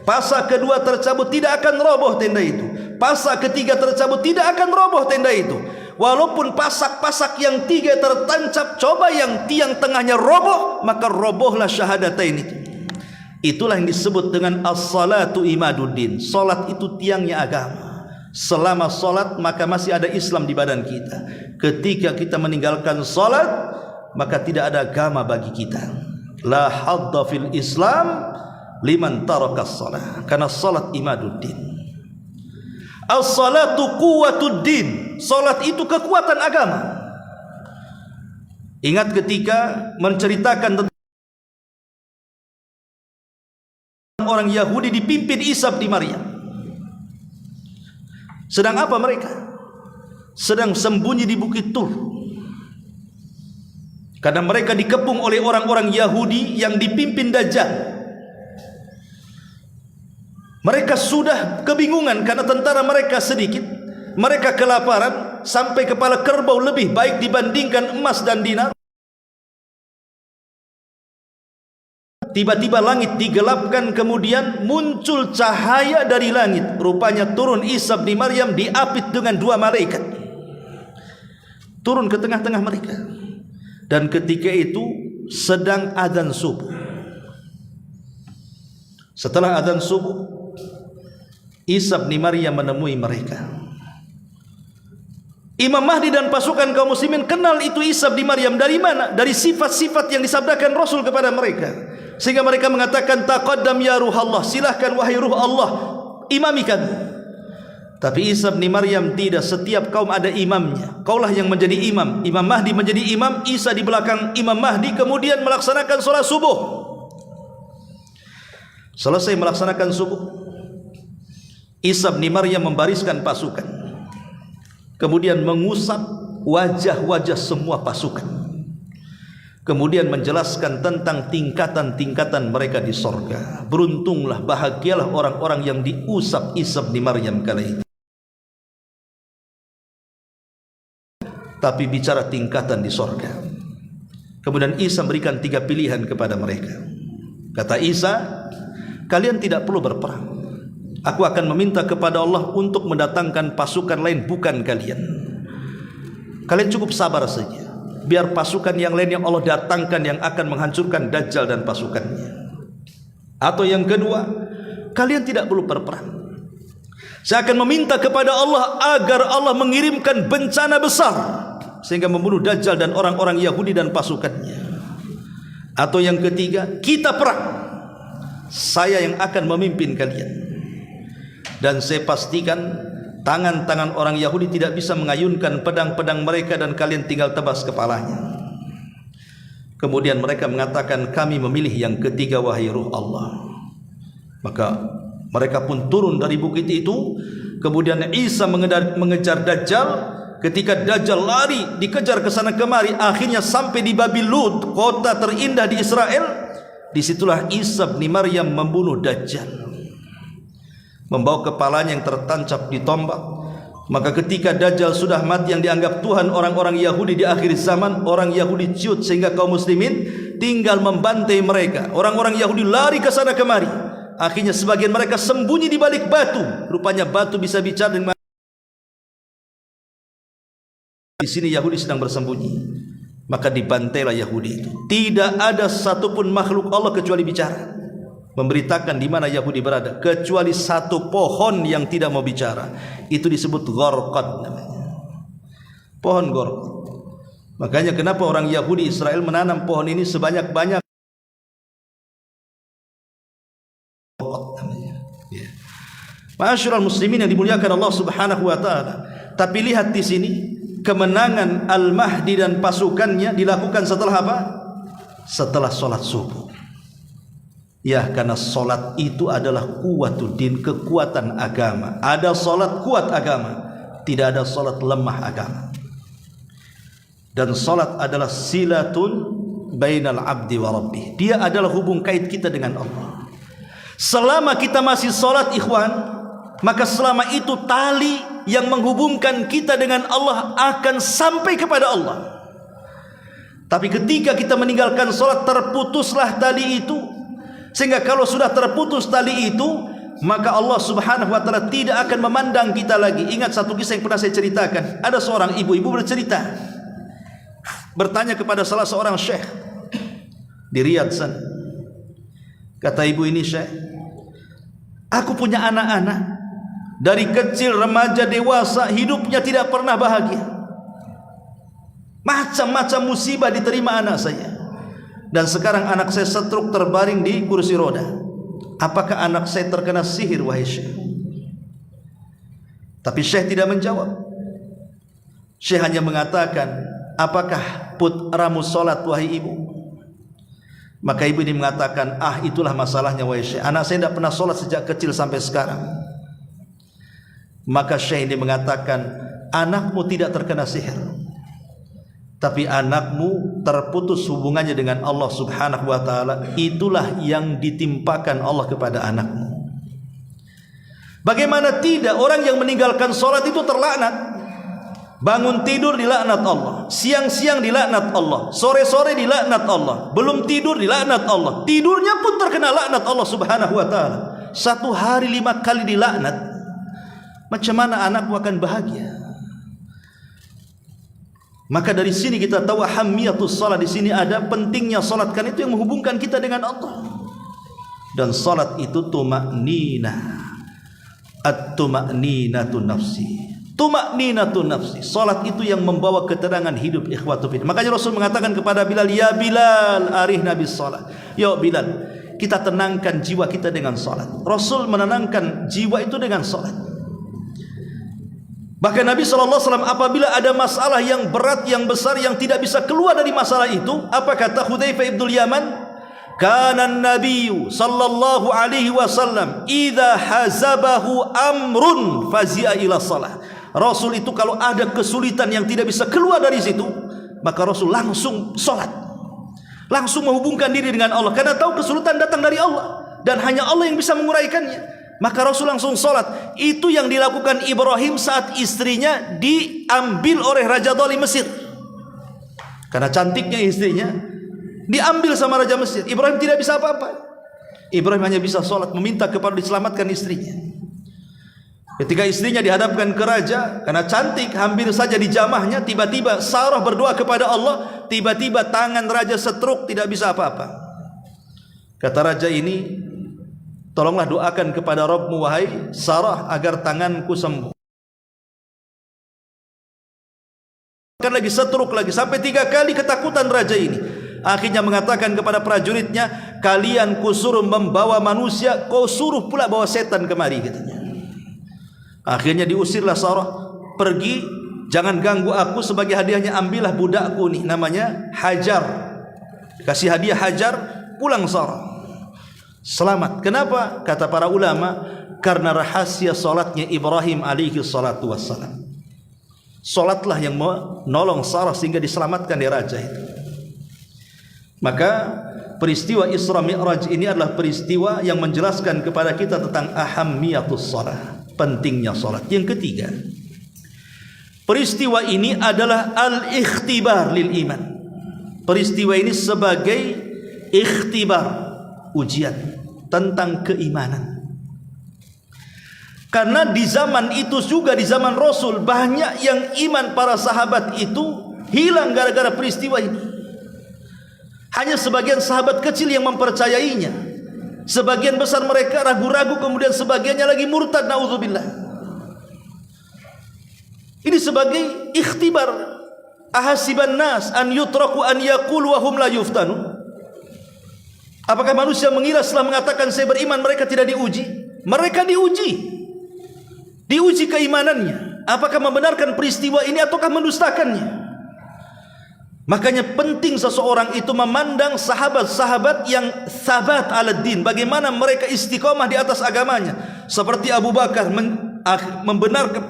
Pasak kedua tercabut, tidak akan roboh tenda itu. Pasak ketiga tercabut, tidak akan roboh tenda itu. Walaupun pasak-pasak yang tiga tertancap, coba yang tiang tengahnya roboh, maka robohlah syahadatain itu. Itulah yang disebut dengan as-salatu imaduddin. Salat itu tiangnya agama. Selama salat maka masih ada Islam di badan kita. Ketika kita meninggalkan salat, maka tidak ada agama bagi kita. La hadda fil Islam liman tarakas salat. Karena salat imaduddin. As-salatu quwwatuddin. Salat itu kekuatan agama. Ingat ketika menceritakan tentang orang Yahudi dipimpin Isa bin Maryam. Sedang apa mereka? Sedang sembunyi di Bukit Tur. Karena mereka dikepung oleh orang-orang Yahudi yang dipimpin Dajjal. Mereka sudah kebingungan karena tentara mereka sedikit. Mereka kelaparan, sampai kepala kerbau lebih baik dibandingkan emas dan dinar. Tiba-tiba langit digelapkan, kemudian muncul cahaya dari langit. Rupanya turun Isa bin Maryam diapit dengan dua malaikat. Turun ke tengah-tengah mereka. Dan ketika itu sedang adzan subuh. Setelah adzan subuh, Isa bin Maryam menemui mereka. Imam Mahdi dan pasukan kaum muslimin kenal itu Isa bin Maryam dari mana? Dari sifat-sifat yang disabdakan Rasul kepada mereka. Sehingga mereka mengatakan, taqaddam ya ruh Allah, silahkan wahai ruh Allah, imami kami. Tapi Isa bin Maryam tidak, setiap kaum ada imamnya. Kaulah yang menjadi imam. Imam Mahdi menjadi imam, Isa di belakang Imam Mahdi, kemudian melaksanakan sholat subuh. Selesai melaksanakan subuh, Isa bin Maryam membariskan pasukan, kemudian mengusap wajah-wajah semua pasukan. Kemudian menjelaskan tentang tingkatan-tingkatan mereka di sorga. Beruntunglah, bahagialah orang-orang yang diusap Isa bin Maryam kala itu. Tapi bicara tingkatan di sorga. Kemudian Isa berikan 3 pilihan kepada mereka. Kata Isa, kalian tidak perlu berperang. Aku akan meminta kepada Allah untuk mendatangkan pasukan lain, bukan kalian. Kalian cukup sabar saja. Biar pasukan yang lain yang Allah datangkan yang akan menghancurkan Dajjal dan pasukannya. Atau yang kedua, kalian tidak perlu berperang. Saya akan meminta kepada Allah agar Allah mengirimkan bencana besar sehingga membunuh Dajjal dan orang-orang Yahudi dan pasukannya. Atau yang ketiga, kita perang. Saya yang akan memimpin kalian. Dan saya pastikan tangan-tangan orang Yahudi tidak bisa mengayunkan pedang-pedang mereka dan kalian tinggal tebas kepalanya. Kemudian mereka mengatakan, kami memilih yang ketiga wahai ruh Allah. Maka mereka pun turun dari bukit itu. Kemudian Isa mengejar Dajjal. ketika Dajjal lari dikejar ke sana kemari, akhirnya sampai di Babil Lud, kota terindah di Israel. Disitulah Isa bin Maryam membunuh Dajjal, membawa kepalanya yang tertancap di tombak. Maka ketika Dajjal sudah mati, yang dianggap Tuhan orang-orang Yahudi di akhir zaman, orang Yahudi ciut sehingga kaum muslimin tinggal membantai mereka. Orang-orang Yahudi lari ke sana kemari. Akhirnya sebagian mereka sembunyi di balik batu. Rupanya batu bisa bicara dengan di sini Yahudi sedang bersembunyi. Maka dibantailah Yahudi itu. Tidak ada satupun makhluk Allah kecuali bicara, memberitakan di mana Yahudi berada, kecuali satu pohon yang tidak mau bicara. Itu disebut gharqad namanya. Pohon gharqad. Makanya kenapa orang Yahudi Israel menanam pohon ini sebanyak-banyak. Ya. Ma'asyiral muslimin yang dimuliakan Allah Subhanahu wa taala. Tapi lihat di sini, kemenangan Al-Mahdi dan pasukannya dilakukan setelah apa? Setelah sholat subuh. Ya, karena solat itu adalah kuwatuddin, kekuatan agama. Ada solat kuat agama, tidak ada solat lemah agama. Dan solat adalah silatun bainal abdi wa rabbih. Dia adalah hubung kait kita dengan Allah. Selama kita masih solat ikhwan, maka selama itu tali yang menghubungkan kita dengan Allah akan sampai kepada Allah. Tapi ketika kita meninggalkan solat, terputuslah tali itu. Sehingga kalau sudah terputus tali itu, maka Allah Subhanahu wa taala tidak akan memandang kita lagi. Ingat satu kisah yang pernah saya ceritakan. Ada seorang ibu bercerita, bertanya kepada salah seorang syekh di Riyadh sana. Kata ibu ini, "Syekh, aku punya anak-anak, dari kecil, remaja, dewasa, hidupnya tidak pernah bahagia. Macam-macam musibah diterima anak saya. Dan sekarang anak saya stroke, terbaring di kursi roda. Apakah anak saya terkena sihir, wahai Syekh?" Tapi Syekh tidak menjawab. Syekh hanya mengatakan, "Apakah putramu sholat, wahai ibu?" Maka ibu ini mengatakan, "Itulah masalahnya, wahai Syekh. Anak saya tidak pernah sholat sejak kecil sampai sekarang." Maka Syekh ini mengatakan, "Anakmu tidak terkena sihir, tapi anakmu terputus hubungannya dengan Allah Subhanahu wa taala. Itulah yang ditimpakan Allah kepada anakmu." Bagaimana tidak, orang yang meninggalkan sholat itu terlaknat. Bangun tidur dilaknat Allah, siang-siang dilaknat Allah, sore-sore dilaknat Allah, belum tidur dilaknat Allah, tidurnya pun terkena laknat Allah Subhanahu wa taala. Satu hari 5 kali dilaknat. Macam mana anakmu akan bahagia? Maka dari sini kita tahu hamiyatus salat. Di sini ada pentingnya salat, karena itu yang menghubungkan kita dengan Allah. Dan salat itu tuma'ninah. At-tuma'ninatu nafsi. Tuma'ninatu nafsi. Salat itu yang membawa keterangan hidup, ikhwatu fillah. Makanya Rasul mengatakan kepada Bilal, "Ya Bilal, arihna bis salat." Ya Bilal, kita tenangkan jiwa kita dengan salat. Rasul menenangkan jiwa itu dengan salat. Bahkan Nabi SAW apabila ada masalah yang berat, yang besar, yang tidak bisa keluar dari masalah itu, apa kata Hudzaifah ibnul Yaman? Kana an-nabiyyu sallallahu alaihi wasallam idza hazabahu amrun fazi'a ila shalah. Rasul itu kalau ada kesulitan yang tidak bisa keluar dari situ, maka Rasul langsung salat. Langsung menghubungkan diri dengan Allah, karena tahu kesulitan datang dari Allah dan hanya Allah yang bisa menguraikannya. Maka Rasul langsung sholat. Itu yang dilakukan Ibrahim saat istrinya diambil oleh Raja Dhalim Mesir. Karena cantiknya istrinya, diambil sama Raja Mesir. Ibrahim tidak bisa apa-apa. Ibrahim hanya bisa sholat, meminta kepada diselamatkan istrinya. Ketika istrinya dihadapkan ke raja, karena cantik, hampir saja dijamahnya, tiba-tiba Sarah berdoa kepada Allah, tiba-tiba tangan raja stroke, tidak bisa apa-apa. Kata raja ini, "Tolonglah doakan kepada Rabbmu, wahai Sarah, agar tanganku sembuh." Kan lagi setruk lagi, sampai 3 kali ketakutan raja ini. Akhirnya mengatakan kepada prajuritnya, "Kalian kusuruh membawa manusia, kau suruh pula bawa setan kemari," katanya. Akhirnya diusirlah Sarah, "Pergi, jangan ganggu aku, sebagai hadiahnya ambillah budakku nih, namanya Hajar." Kasih hadiah Hajar, pulang Sarah. Selamat. Kenapa? Kata para ulama, karena rahasia salatnya Ibrahim alaihi salatu wassalam. Salatlah yang menolong Sarah sehingga diselamatkan dari raja itu. Maka peristiwa Isra Mi'raj ini adalah peristiwa yang menjelaskan kepada kita tentang ahammiyatus shalah, pentingnya salat. Yang ketiga, peristiwa ini adalah al-ikhtibar lil iman. Peristiwa ini sebagai ikhtibar, ujian tentang keimanan. Karena di zaman itu juga, di zaman Rasul, banyak yang iman para sahabat itu hilang gara-gara peristiwa ini. Hanya sebagian sahabat kecil yang mempercayainya. Sebagian besar mereka ragu-ragu, kemudian sebagiannya lagi murtad, naudzubillah. Ini sebagai ikhtibar. Ahasiban nas an yutraku an yaqulu wa hum la yuftanun. Apakah manusia mengira setelah mengatakan saya beriman mereka tidak diuji? Mereka diuji. Diuji keimanannya. Apakah membenarkan peristiwa ini ataukah mendustakannya? Makanya penting seseorang itu memandang sahabat-sahabat yang sabat ala-din, bagaimana mereka istiqomah di atas agamanya. Seperti Abu Bakar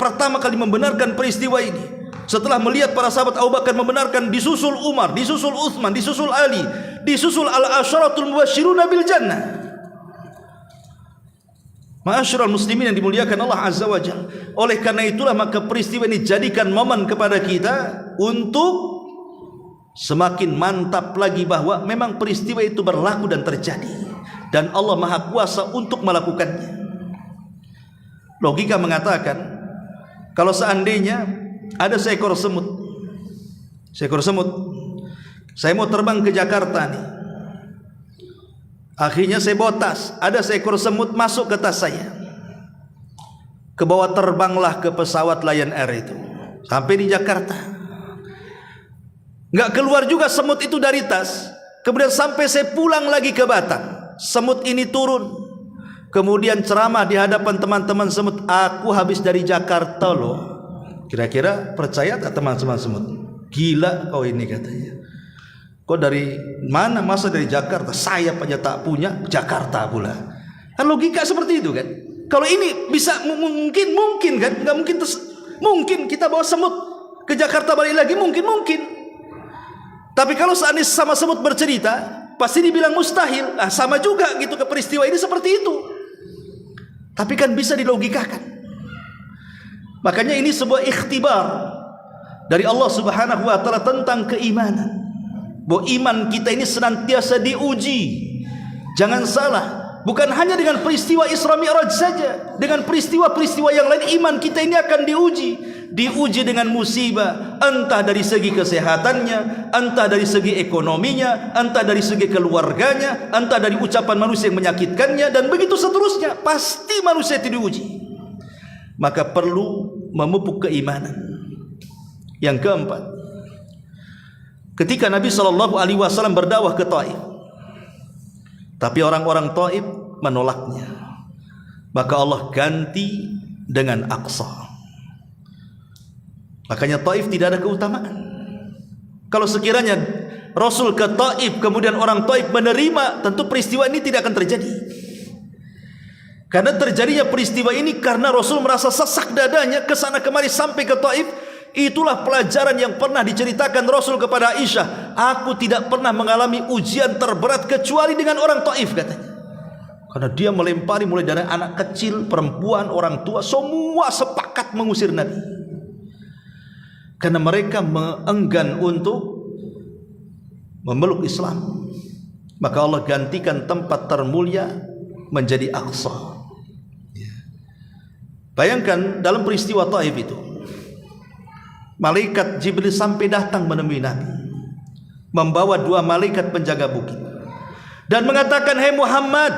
pertama kali membenarkan peristiwa ini. Setelah melihat para sahabat Abu Bakar membenarkan, disusul Umar, disusul Utsman, disusul Ali, disusul al-asyaratul mubashshiruna bil jannah. Ma'asyiral muslimin yang dimuliakan Allah Azza wa Jalla. Oleh karena itulah maka peristiwa ini jadikan momen kepada kita untuk semakin mantap lagi bahwa memang peristiwa itu berlaku dan terjadi, dan Allah Maha Kuasa untuk melakukannya. Logika mengatakan, kalau seandainya ada seekor semut, saya mau terbang ke Jakarta nih, akhirnya saya bawa tas, ada seekor semut masuk ke tas saya, ke bawah, terbanglah ke pesawat Lion Air itu sampai di Jakarta. Nggak keluar juga semut itu dari tas. Kemudian sampai saya pulang lagi ke Batam, semut ini turun, kemudian ceramah di hadapan teman-teman semut, aku habis dari Jakarta loh. Kira-kira percaya tak teman-teman semut? Gila kau ini, katanya. Kau dari mana? Masa dari Jakarta? Saya aja tak punya, Jakarta pula. Kan logika seperti itu kan. Kalau ini bisa mungkin kan? Nggak mungkin. Mungkin kita bawa semut ke Jakarta balik lagi, mungkin. Tapi kalau seandainya sama semut bercerita, pasti dibilang mustahil. Nah, sama juga gitu ke peristiwa ini seperti itu. Tapi kan bisa dilogikakan. Makanya ini sebuah ikhtibar dari Allah Subhanahu wa taala tentang keimanan. Bahwa iman kita ini senantiasa diuji. Jangan salah, bukan hanya dengan peristiwa Isra Mi'raj saja, dengan peristiwa-peristiwa yang lain iman kita ini akan diuji. Diuji dengan musibah, entah dari segi kesehatannya, entah dari segi ekonominya, entah dari segi keluarganya, entah dari ucapan manusia yang menyakitkannya, dan begitu seterusnya. Pasti manusia itu diuji. Maka perlu memupuk keimanan. Yang keempat, ketika Nabi SAW berdakwah ke Taif, tapi orang-orang Taif menolaknya, maka Allah ganti dengan Aqsa. Makanya Taif tidak ada keutamaan. Kalau sekiranya Rasul ke Taif kemudian orang Taif menerima, tentu peristiwa ini tidak akan terjadi. Karena terjadinya peristiwa ini karena Rasul merasa sesak dadanya kesana kemari sampai ke Taif. Itulah pelajaran yang pernah diceritakan Rasul kepada Aisyah. Aku tidak pernah mengalami ujian terberat kecuali dengan orang Taif, katanya. Karena dia melempari mulai dari anak kecil, perempuan, orang tua, semua sepakat mengusir Nabi. Karena mereka enggan untuk memeluk Islam. Maka Allah gantikan tempat termulia menjadi Aqsa. Bayangkan dalam peristiwa Taif itu, malaikat Jibril sampai datang menemui Nabi, membawa 2 malaikat penjaga bukit, dan mengatakan, "Hai Muhammad,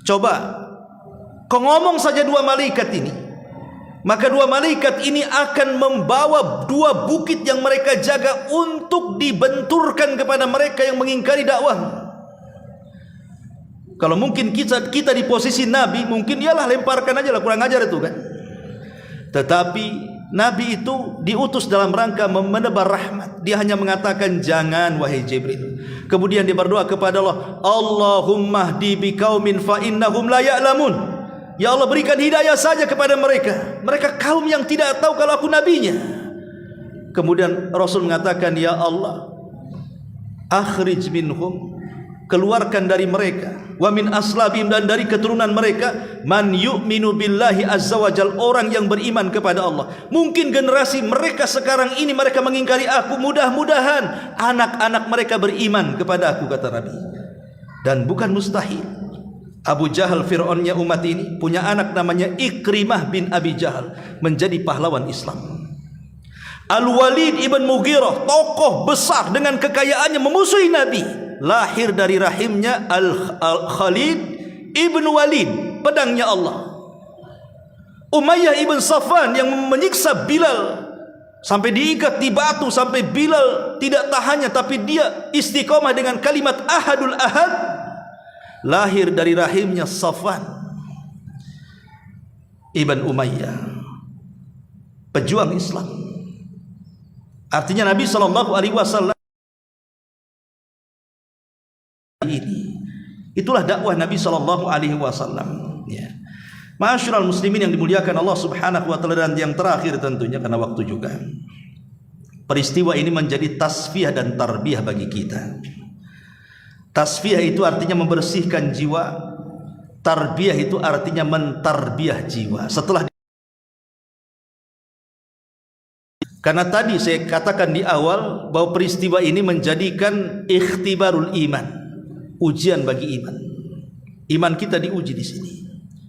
coba kau ngomong saja 2 malaikat ini, maka 2 malaikat ini akan membawa 2 bukit yang mereka jaga untuk dibenturkan kepada mereka yang mengingkari dakwah." Kalau mungkin kita di posisi Nabi, mungkin ialah lemparkan aja lah, kurang ajar itu kan. Tetapi Nabi itu diutus dalam rangka menebar rahmat. Dia hanya mengatakan, jangan wahai Jibril. Kemudian dia berdoa kepada Allah, Allahumma hdi biqaumin fa innahum la ya'lamun. Ya Allah, berikan hidayah saja kepada mereka. Mereka kaum yang tidak tahu kalau aku nabinya. Kemudian Rasul mengatakan, ya Allah, akhrij minhum, keluarkan dari mereka, wa min aslabihim, dan dari keturunan mereka, man yu'minu billahi azza wa jal, orang yang beriman kepada Allah. Mungkin generasi mereka sekarang ini mereka mengingkari aku, mudah-mudahan anak-anak mereka beriman kepada aku, kata Nabi. Dan bukan mustahil. Abu Jahal, Fir'aunnya umat ini, punya anak namanya Ikrimah bin Abi Jahal, menjadi pahlawan Islam. Al-Walid ibn Mughirah, tokoh besar dengan kekayaannya, memusuhi Nabi. Lahir dari rahimnya Al-Khalid ibn Walid, pedangnya Allah. Umayyah ibn Safwan yang menyiksa Bilal sampai diikat di batu, sampai Bilal tidak tahannya, tapi dia istiqomah dengan kalimat Ahadul Ahad. Lahir dari rahimnya Safwan ibn Umayyah, pejuang Islam. Artinya Nabi SAW ini, itulah dakwah Nabi SAW. Ya. Ma'asyiral muslimin yang dimuliakan Allah Subhanahu wa taala, dan yang terakhir tentunya karena waktu juga, peristiwa ini menjadi tasfiyah dan tarbiyah bagi kita. Tasfiyah itu artinya membersihkan jiwa, tarbiyah itu artinya mentarbiyah jiwa. Karena tadi saya katakan di awal bahwa peristiwa ini menjadikan ikhtibarul iman, ujian bagi iman. Iman kita diuji di sini,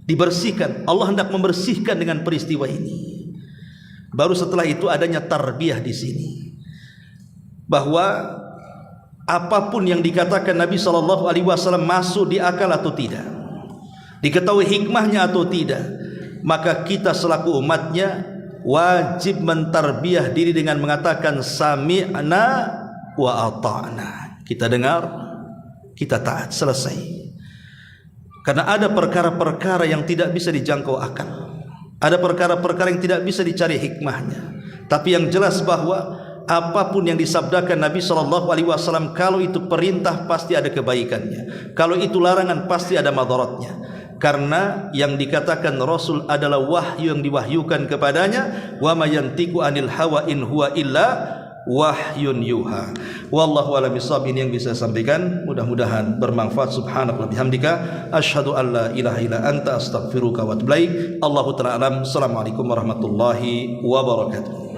dibersihkan. Allah hendak membersihkan dengan peristiwa ini. Baru setelah itu adanya tarbiyah di sini, bahwa apapun yang dikatakan Nabi SAW masuk di akal atau tidak, diketahui hikmahnya atau tidak, maka kita selaku umatnya wajib mentarbiyah diri dengan mengatakan sami'na wa ata'na. Kita dengar, kita taat, selesai. Karena ada perkara-perkara yang tidak bisa dijangkau akal, ada perkara-perkara yang tidak bisa dicari hikmahnya. Tapi yang jelas bahwa apapun yang disabdakan Nabi SAW, kalau itu perintah pasti ada kebaikannya, kalau itu larangan pasti ada madaratnya. Karena yang dikatakan Rasul adalah wahyu yang diwahyukan kepadanya, wa ma yantiqu anil hawa in huwa illa wahyun yuha. Wallahu a'lam bishawab. Ini yang bisa saya sampaikan, mudah-mudahan bermanfaat. Subhanallahi bihamdika, asyhadu an la ilaha illa anta, astaghfiruka wa atubu ilaik. Allahu ta'ala alam. Assalamualaikum warahmatullahi wabarakatuh.